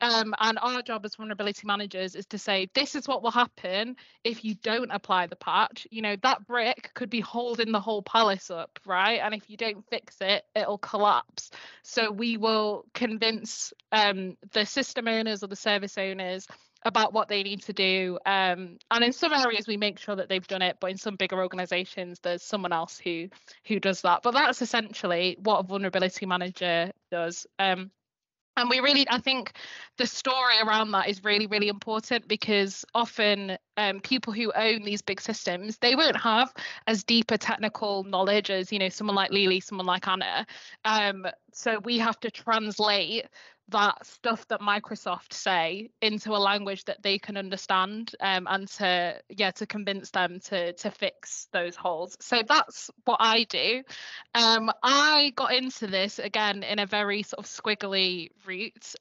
S7: And our job as vulnerability managers is to say, this is what will happen if you don't apply the patch. You know, that brick could be holding the whole palace up, right? And if you don't fix it, it'll collapse. So we will convince the system owners or the service owners about what they need to do. And in some areas, we make sure that they've done it. But in some bigger organizations, there's someone else who does that. But that's essentially what a vulnerability manager does. And we really, I think the story around that is really, really important, because often people who own these big systems, they won't have as deep a technical knowledge as, you know, someone like Lily, someone like Anna. So we have to translate that stuff that Microsoft say into a language that they can understand, and to convince them to fix those holes. So that's what I do. I got into this again in a very sort of squiggly route.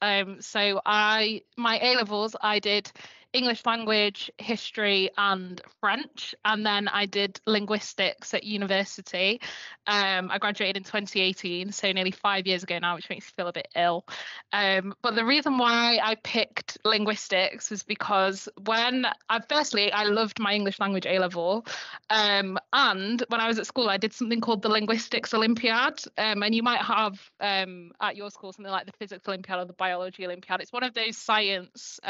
S7: So my A-levels, I did English language, history and French, and then I did linguistics at university. I graduated in 2018, so nearly 5 years ago now, which makes me feel a bit ill. But the reason why I picked linguistics was because firstly, I loved my English language A-level, and when I was at school, I did something called the Linguistics Olympiad, and you might have at your school something like the Physics Olympiad or the Biology Olympiad. It's one of those science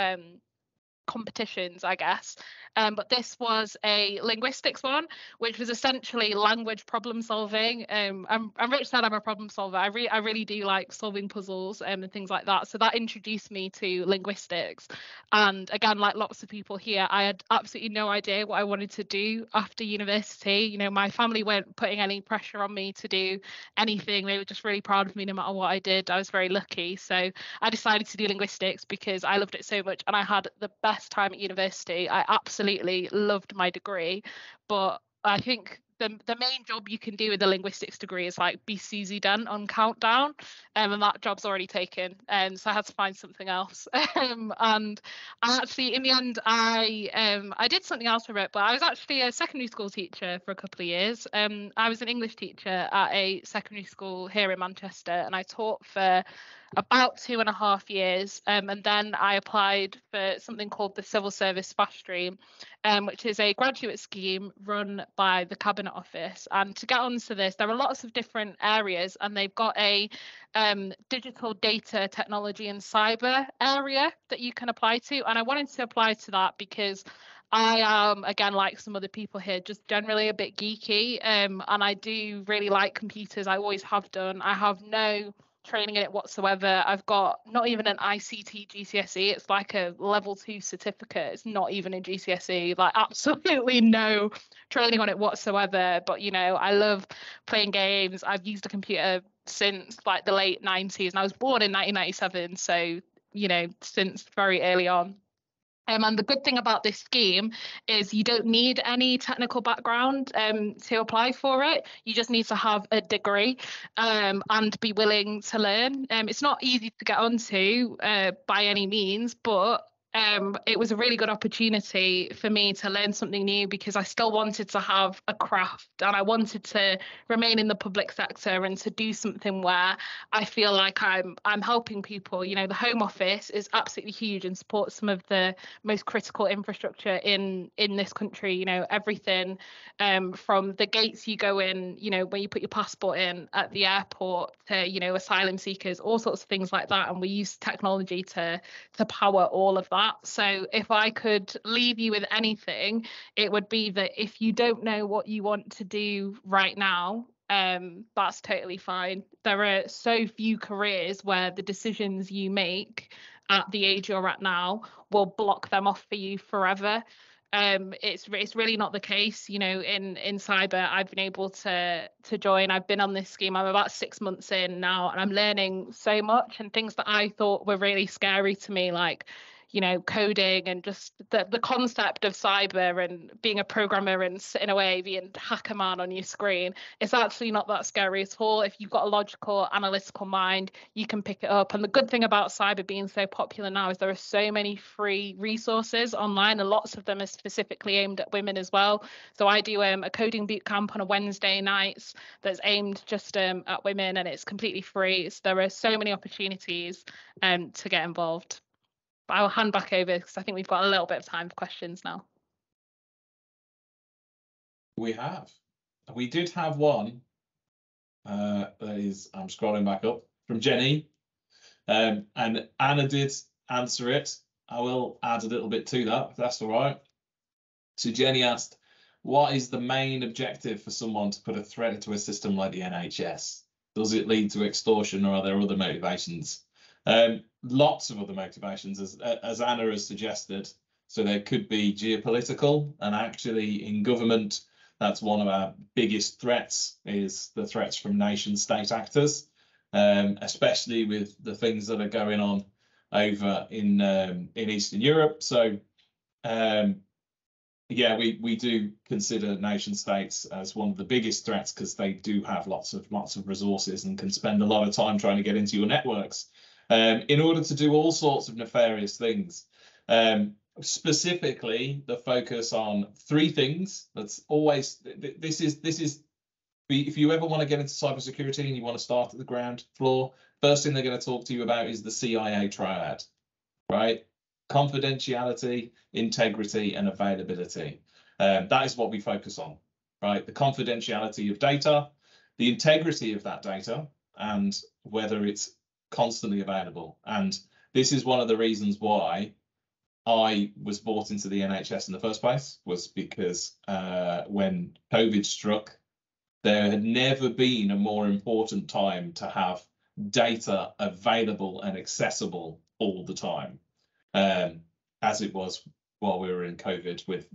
S7: competitions, I guess, but this was a linguistics one, which was essentially language problem solving. And Rich said I'm a problem solver. I really do like solving puzzles and things like that. So that introduced me to linguistics. And again, like lots of people here, I had absolutely no idea what I wanted to do after university. You know, my family weren't putting any pressure on me to do anything. They were just really proud of me no matter what I did. I was very lucky. So I decided to do linguistics because I loved it so much, and I had the best time at university. I absolutely loved my degree, but I think the main job you can do with a linguistics degree is like be Susie Dent on Countdown, and that job's already taken, and so I had to find something else. And I actually, in the end, I did something else for it, but I was actually a secondary school teacher for a couple of years. I was an English teacher at a secondary school here in Manchester, and I taught for about 2.5 years, and then I applied for something called the Civil Service Fast Stream, which is a graduate scheme run by the Cabinet Office. And to get onto this, there are lots of different areas, and they've got a digital data technology and cyber area that you can apply to. And I wanted to apply to that because I am, again, like some other people here, just generally a bit geeky, and I do really like computers. I always have done. I have no training in it whatsoever. I've got not even an ICT GCSE. It's like a level 2 certificate. It's not even a GCSE, like absolutely no training on it whatsoever. But, you know, I love playing games. I've used a computer since like the late 90s, and I was born in 1997. So, you know, since very early on. And the good thing about this scheme is you don't need any technical background to apply for it. You just need to have a degree and be willing to learn. It's not easy to get onto by any means, but it was a really good opportunity for me to learn something new, because I still wanted to have a craft and I wanted to remain in the public sector and to do something where I feel like I'm helping people. You know, the Home Office is absolutely huge and supports some of the most critical infrastructure in this country. You know, everything from the gates you go in, you know, where you put your passport in at the airport, to, you know, asylum seekers, all sorts of things like that. And we use technology to power all of that. So if I could leave you with anything, it would be that if you don't know what you want to do right now, that's totally fine. There are so few careers where the decisions you make at the age you're at now will block them off for you forever. It's really not the case. You know, in cyber, I've been able to join. I've been on this scheme. I'm about 6 months in now, and I'm learning so much, and things that I thought were really scary to me, like, you know, coding and just the concept of cyber and being a programmer and sitting away being hacker man on your screen. It's actually not that scary at all. If you've got a logical, analytical mind, you can pick it up. And the good thing about cyber being so popular now is there are so many free resources online, and lots of them are specifically aimed at women as well. So I do a coding boot camp on a Wednesday nights that's aimed just at women, and it's completely free. So there are so many opportunities to get involved. But I'll hand back over because I think we've got a little bit of time for questions now.
S1: We did have one. That is, I'm scrolling back up, from Jenny. And Anna did answer it. I will add a little bit to that, if that's all right. So Jenny asked, what is the main objective for someone to put a threat into a system like the NHS? Does it lead to extortion, or are there other motivations? Lots of other motivations, as Anna has suggested. So there could be geopolitical, and actually in government, that's one of our biggest threats, is the threats from nation state actors, especially with the things that are going on over in Eastern Europe. So yeah, we do consider nation states as one of the biggest threats, because they do have lots of resources and can spend a lot of time trying to get into your networks in order to do all sorts of nefarious things. Specifically, the focus on three things. That's always, this is if you ever want to get into cybersecurity and you want to start at the ground floor, first thing they're going to talk to you about is the CIA triad, right? Confidentiality, integrity, and availability. That is what we focus on, right? The confidentiality of data, the integrity of that data, and whether it's constantly available. And this is one of the reasons why I was brought into the NHS in the first place, was because when COVID struck, there had never been a more important time to have data available and accessible all the time, as it was while we were in COVID, with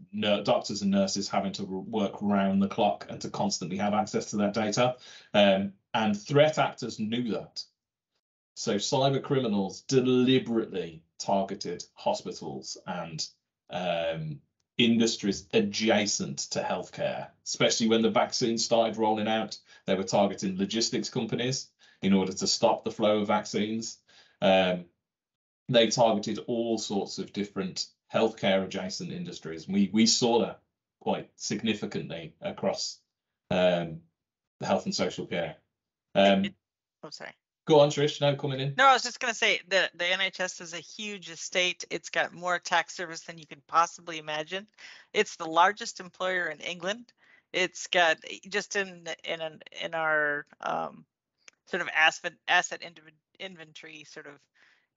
S1: doctors and nurses having to work round the clock and to constantly have access to that data. And threat actors knew that. So cyber criminals deliberately targeted hospitals and industries adjacent to healthcare, especially when the vaccines started rolling out. They were targeting logistics companies in order to stop the flow of vaccines. They targeted all sorts of different healthcare adjacent industries. We saw that quite significantly across the health and social care.
S3: Oh, sorry.
S1: Go on, Trish. No, coming in.
S3: No, I was just going to say that the NHS is a huge estate. It's got more tax service than you could possibly imagine. It's the largest employer in England. It's got, just in our sort of asset inventory sort of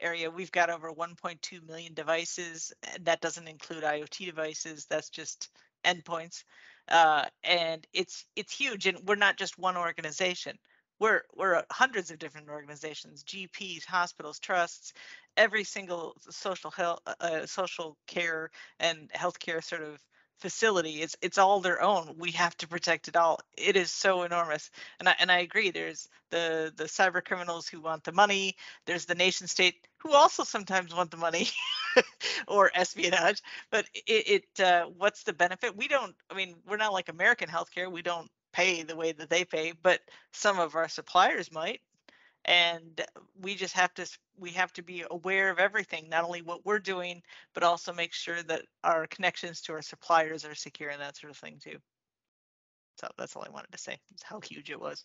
S3: area, we've got over 1.2 million devices. That doesn't include IoT devices. That's just endpoints. And it's huge. And we're not just one organization. We're hundreds of different organizations, GPs, hospitals, trusts, every single social health, social care and healthcare sort of facility. It's all their own. We have to protect it all. It is so enormous. And I agree. There's the cyber criminals who want the money. There's the nation state who also sometimes want the money or espionage. But what's the benefit? We're not like American healthcare. We don't pay the way that they pay, but some of our suppliers might. and we have to be aware of everything, not only what we're doing, but also make sure that our connections to our suppliers are secure and that sort of thing too. So that's all I wanted to say, is how huge it was.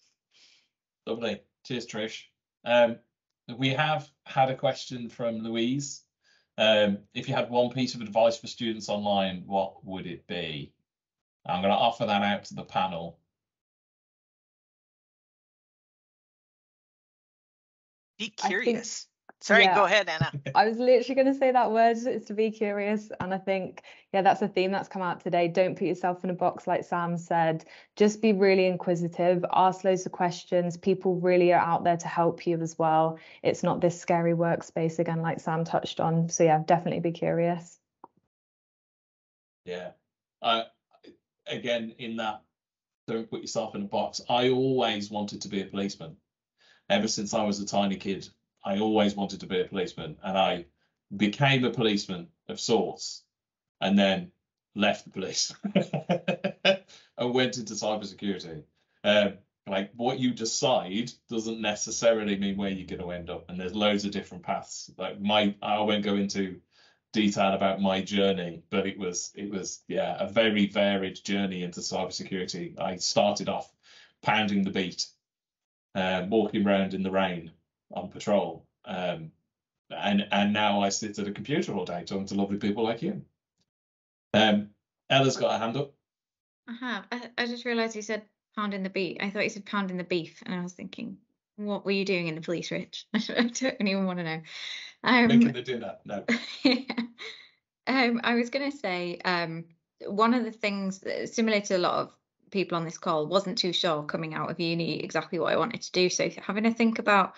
S1: Lovely. Cheers, Trish. We have had a question from Louise. If you had one piece of advice for students online, what would it be? I'm going to offer that out to the panel.
S3: Be curious. Sorry,
S5: yeah,
S3: go ahead, Anna.
S5: I was literally going to say that word, is to be curious. And I think, yeah, that's a theme that's come out today. Don't put yourself in a box, like Sam said. Just be really inquisitive, ask loads of questions. People really are out there to help you as well. It's not this scary workspace again, like Sam touched on. So yeah, definitely be curious.
S1: Yeah. Again, in that, don't put yourself in a box. I always wanted to be a policeman. Ever since I was a tiny kid, I always wanted to be a policeman, and I became a policeman of sorts, and then left the police and went into cybersecurity. Like, what you decide doesn't necessarily mean where you're going to end up, and there's loads of different paths. Like I won't go into detail about my journey, but it was yeah, a very varied journey into cybersecurity. I started off pounding the beat, walking around in the rain on patrol, and now I sit at a computer all day talking to lovely people like you. Ella's got a hand up.
S4: I have. I just realised you said pounding the beat. I thought you said pounding the beef, and I was thinking, what were you doing in the police, Rich? I don't even want to know.
S1: Making the dinner. No.
S4: I was going to say, one of the things similar to a lot of people on this call, wasn't too sure coming out of uni exactly what I wanted to do. So having to think about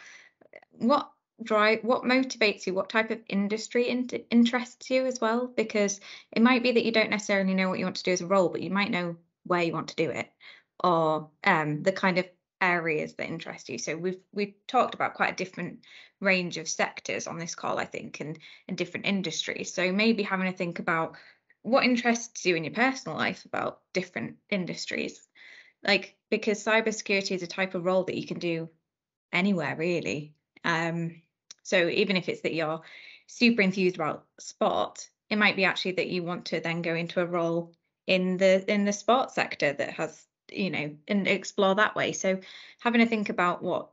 S4: what motivates you, what type of industry interests you as well, because it might be that you don't necessarily know what you want to do as a role, but you might know where you want to do it, or the kind of areas that interest you. So we've talked about quite a different range of sectors on this call, I think, and different industries. So maybe having to think about what interests you in your personal life about different industries, like, because cybersecurity is a type of role that you can do anywhere really. So even if it's that you're super enthused about sport, it might be actually that you want to then go into a role in the sports sector that has, you know, and explore that way. So having to think about what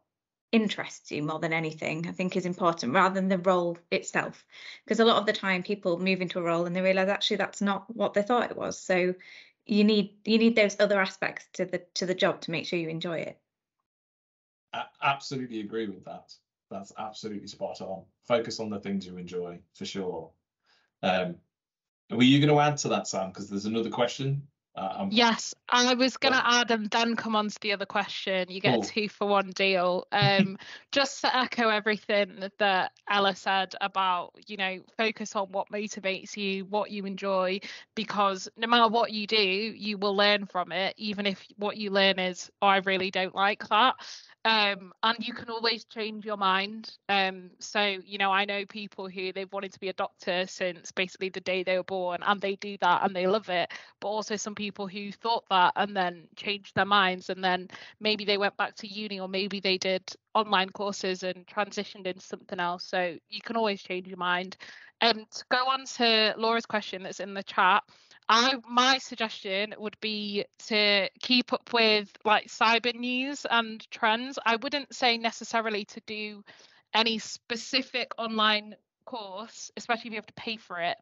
S4: interests you more than anything, I think, is important, rather than the role itself, because a lot of the time people move into a role and they realize actually that's not what they thought it was. So you need those other aspects to the job to make sure you enjoy it.
S1: I absolutely agree with that. That's absolutely spot on. Focus on the things you enjoy, for sure. Were you going to add to that, Sam? Because there's another question.
S7: Yes, I was going to add and then come on to the other question. You get a 2-for-1 deal. Just to echo everything that Ella said about, you know, focus on what motivates you, what you enjoy, because no matter what you do, you will learn from it, even if what you learn is, oh, I really don't like that. And you can always change your mind. So, you know, I know people who they've wanted to be a doctor since basically the day they were born, and they do that and they love it. But also some people who thought that and then changed their minds, and then maybe they went back to uni, or maybe they did online courses and transitioned into something else. So you can always change your mind. To go on to Laura's question that's in the chat, my suggestion would be to keep up with like cyber news and trends. I wouldn't say necessarily to do any specific online course, especially if you have to pay for it,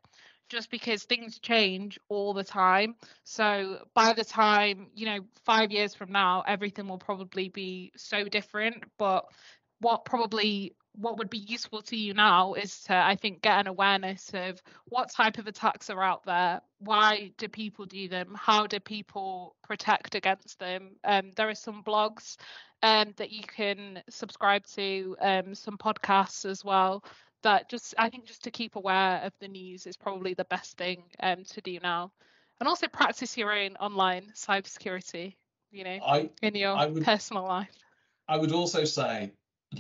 S7: just because things change all the time. So by the time, you know, 5 years from now, everything will probably be so different. But what would be useful to you now is to, I think, get an awareness of what type of attacks are out there, why do people do them, how do people protect against them. There are some blogs that you can subscribe to, some podcasts as well, that just, I think, just to keep aware of the news is probably the best thing to do now. And also practice your own online cybersecurity, you know, in your personal life.
S1: I would also say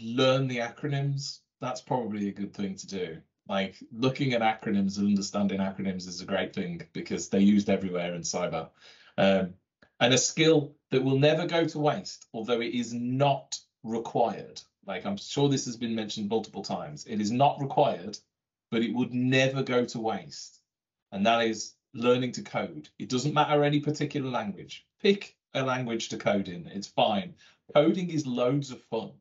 S1: learn the acronyms. That's probably a good thing to do. Like, looking at acronyms and understanding acronyms is a great thing, because they're used everywhere in cyber. And a skill that will never go to waste, although it is not required. Like, I'm sure this has been mentioned multiple times. It is not required, but it would never go to waste. And that is learning to code. It doesn't matter any particular language. Pick a language to code in. It's fine. Coding is loads of fun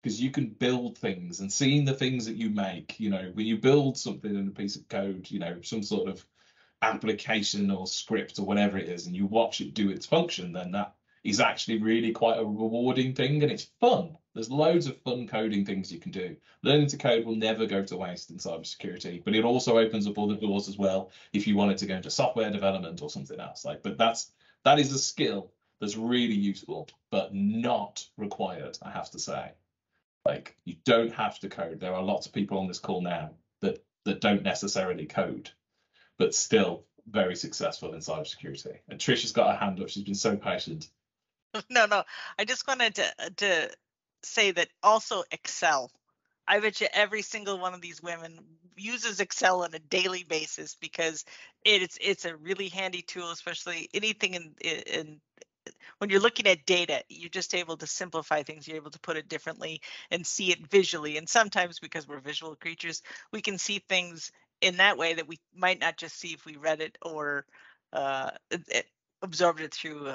S1: because you can build things, and seeing the things that you make, you know, when you build something in a piece of code, you know, some sort of application or script or whatever it is, and you watch it do its function, then that is actually really quite a rewarding thing, and it's fun. There's loads of fun coding things you can do. Learning to code will never go to waste in cybersecurity, but it also opens up other doors as well if you wanted to go into software development or something else. Like, but that is a skill that's really useful, but not required, I have to say. Like, you don't have to code. There are lots of people on this call now that don't necessarily code, but still very successful in cybersecurity. And Trisha's got her hand up. She's been so patient.
S3: No, I just wanted to say that also Excel. I bet you every single one of these women uses Excel on a daily basis because it's a really handy tool, especially anything in when you're looking at data, you're just able to simplify things. You're able to put it differently and see it visually. And sometimes, because we're visual creatures, we can see things in that way that we might not just see if we read it or absorbed it through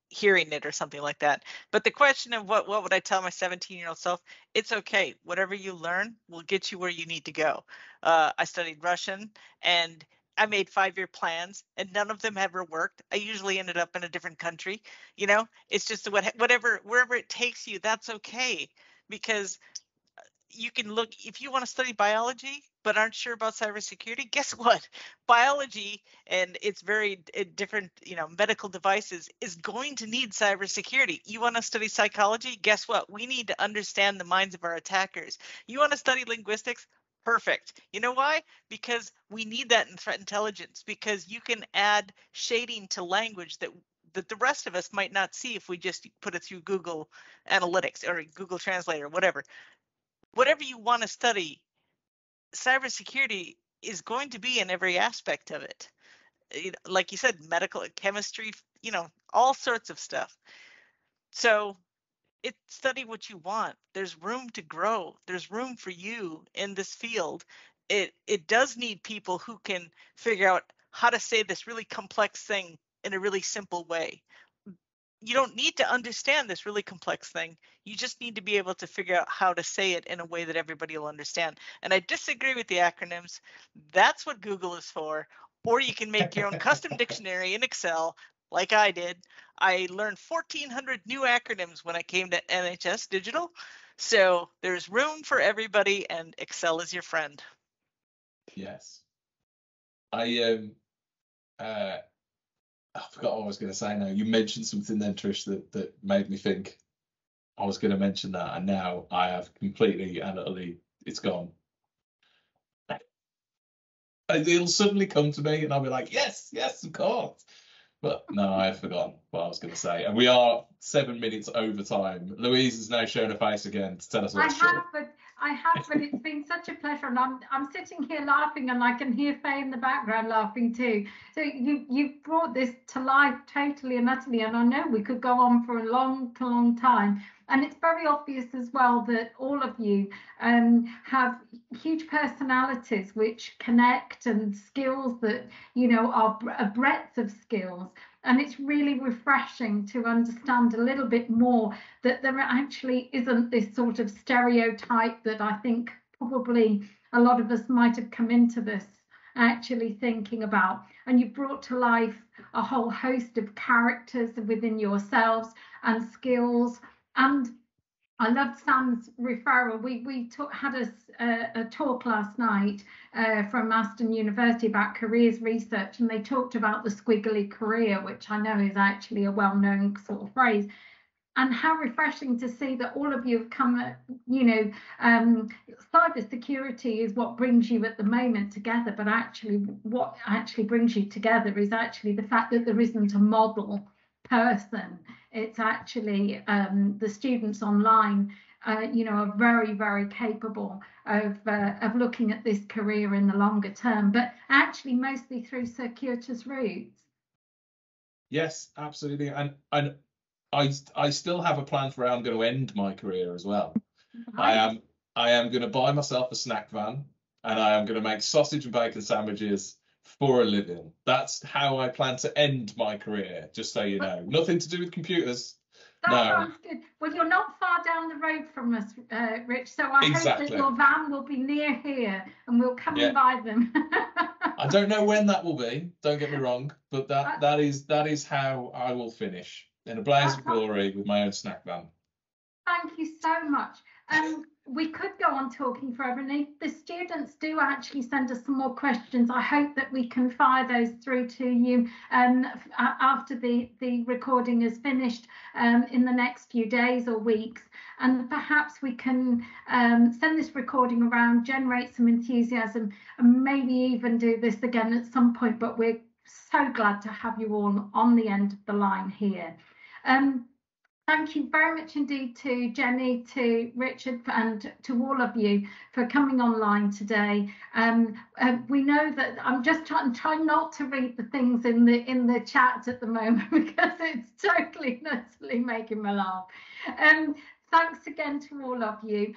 S3: hearing it or something like that. But the question of what would I tell my 17-year-old self? It's okay. Whatever you learn will get you where you need to go. I studied Russian, and I made 5-year plans, and none of them ever worked. I usually ended up in a different country. You know, it's just wherever it takes you, that's okay, because you can look, if you want to study biology but aren't sure about cybersecurity, guess what? Biology and its very different, you know, medical devices is going to need cybersecurity. You want to study psychology? Guess what? We need to understand the minds of our attackers. You want to study linguistics? Perfect. You know why? Because we need that in threat intelligence, because you can add shading to language that the rest of us might not see if we just put it through Google Analytics or Google Translate or whatever. Whatever you want to study, cybersecurity is going to be in every aspect of it. Like you said, medical, chemistry, you know, all sorts of stuff. So study what you want. There's room to grow. There's room for you in this field. It does need people who can figure out how to say this really complex thing in a really simple way. You don't need to understand this really complex thing. You just need to be able to figure out how to say it in a way that everybody will understand. And I disagree with the acronyms. That's what Google is for. Or you can make your own custom dictionary in Excel, like I did. I learned 1,400 new acronyms when I came to NHS Digital. So there's room for everybody, and Excel is your friend.
S1: Yes. I forgot what I was going to say now. You mentioned something then, Trish, that made me think I was going to mention that, and now I have completely and utterly, it's gone. It'll suddenly come to me and I'll be like, yes, of course. But no, I've forgotten what I was going to say. And we are 7 minutes over time. Louise has now shown her face again to tell us what's true.
S8: I have, but it's been such a pleasure, and I'm sitting here laughing, and I can hear Faye in the background laughing too. So you've brought this to life totally and utterly, and I know we could go on for a long time. And it's very obvious as well that all of you have huge personalities which connect, and skills that, you know, are a breadth of skills. And it's really refreshing to understand a little bit more that there actually isn't this sort of stereotype that I think probably a lot of us might have come into this actually thinking about. And you've brought to life a whole host of characters within yourselves and skills. And I loved Sam's referral. We had a talk last night from Aston University about careers research, and they talked about the squiggly career, which I know is actually a well-known sort of phrase. And how refreshing to see that all of you have come, you know, cybersecurity is what brings you at the moment together, but actually what actually brings you together is actually the fact that there isn't a model person. It's actually the students online, you know, are very, very capable of looking at this career in the longer term, but actually mostly through circuitous routes.
S1: Yes, absolutely. And I still have a plan for how I'm going to end my career as well.
S8: Right.
S1: I am going to buy myself a snack van, and I am going to make sausage and bacon sandwiches for a living. That's how I plan to end my career, just so you know. Nothing to do with computers.
S8: That
S1: No.
S8: sounds good. Well, you're not far down the road from us, Rich, so I hope
S1: Exactly.
S8: that your van will be near here and we'll come and buy them.
S1: I don't know when that will be, don't get me wrong, but that is how I will finish, in a blaze of glory with my own snack van.
S8: Thank you so much. We could go on talking forever, and if the students do actually send us some more questions, I hope that we can fire those through to you after the recording is finished in the next few days or weeks, and perhaps we can send this recording around, generate some enthusiasm, and maybe even do this again at some point. But we're so glad to have you all on the end of the line here. Thank you very much indeed to Jenny, to Richard, and to all of you for coming online today. We know that I'm just trying not to read the things in the chat at the moment because it's totally making me laugh. Thanks again to all of you.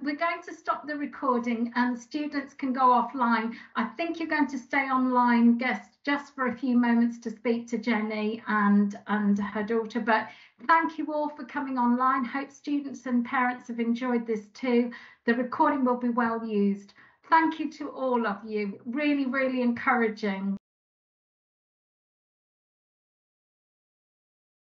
S8: We're going to stop the recording and students can go offline. I think you're going to stay online, guests, just for a few moments to speak to Jenny and her daughter. But thank you all for coming online. Hope students and parents have enjoyed this too. The recording will be well used. Thank you to all of you. Really, really encouraging.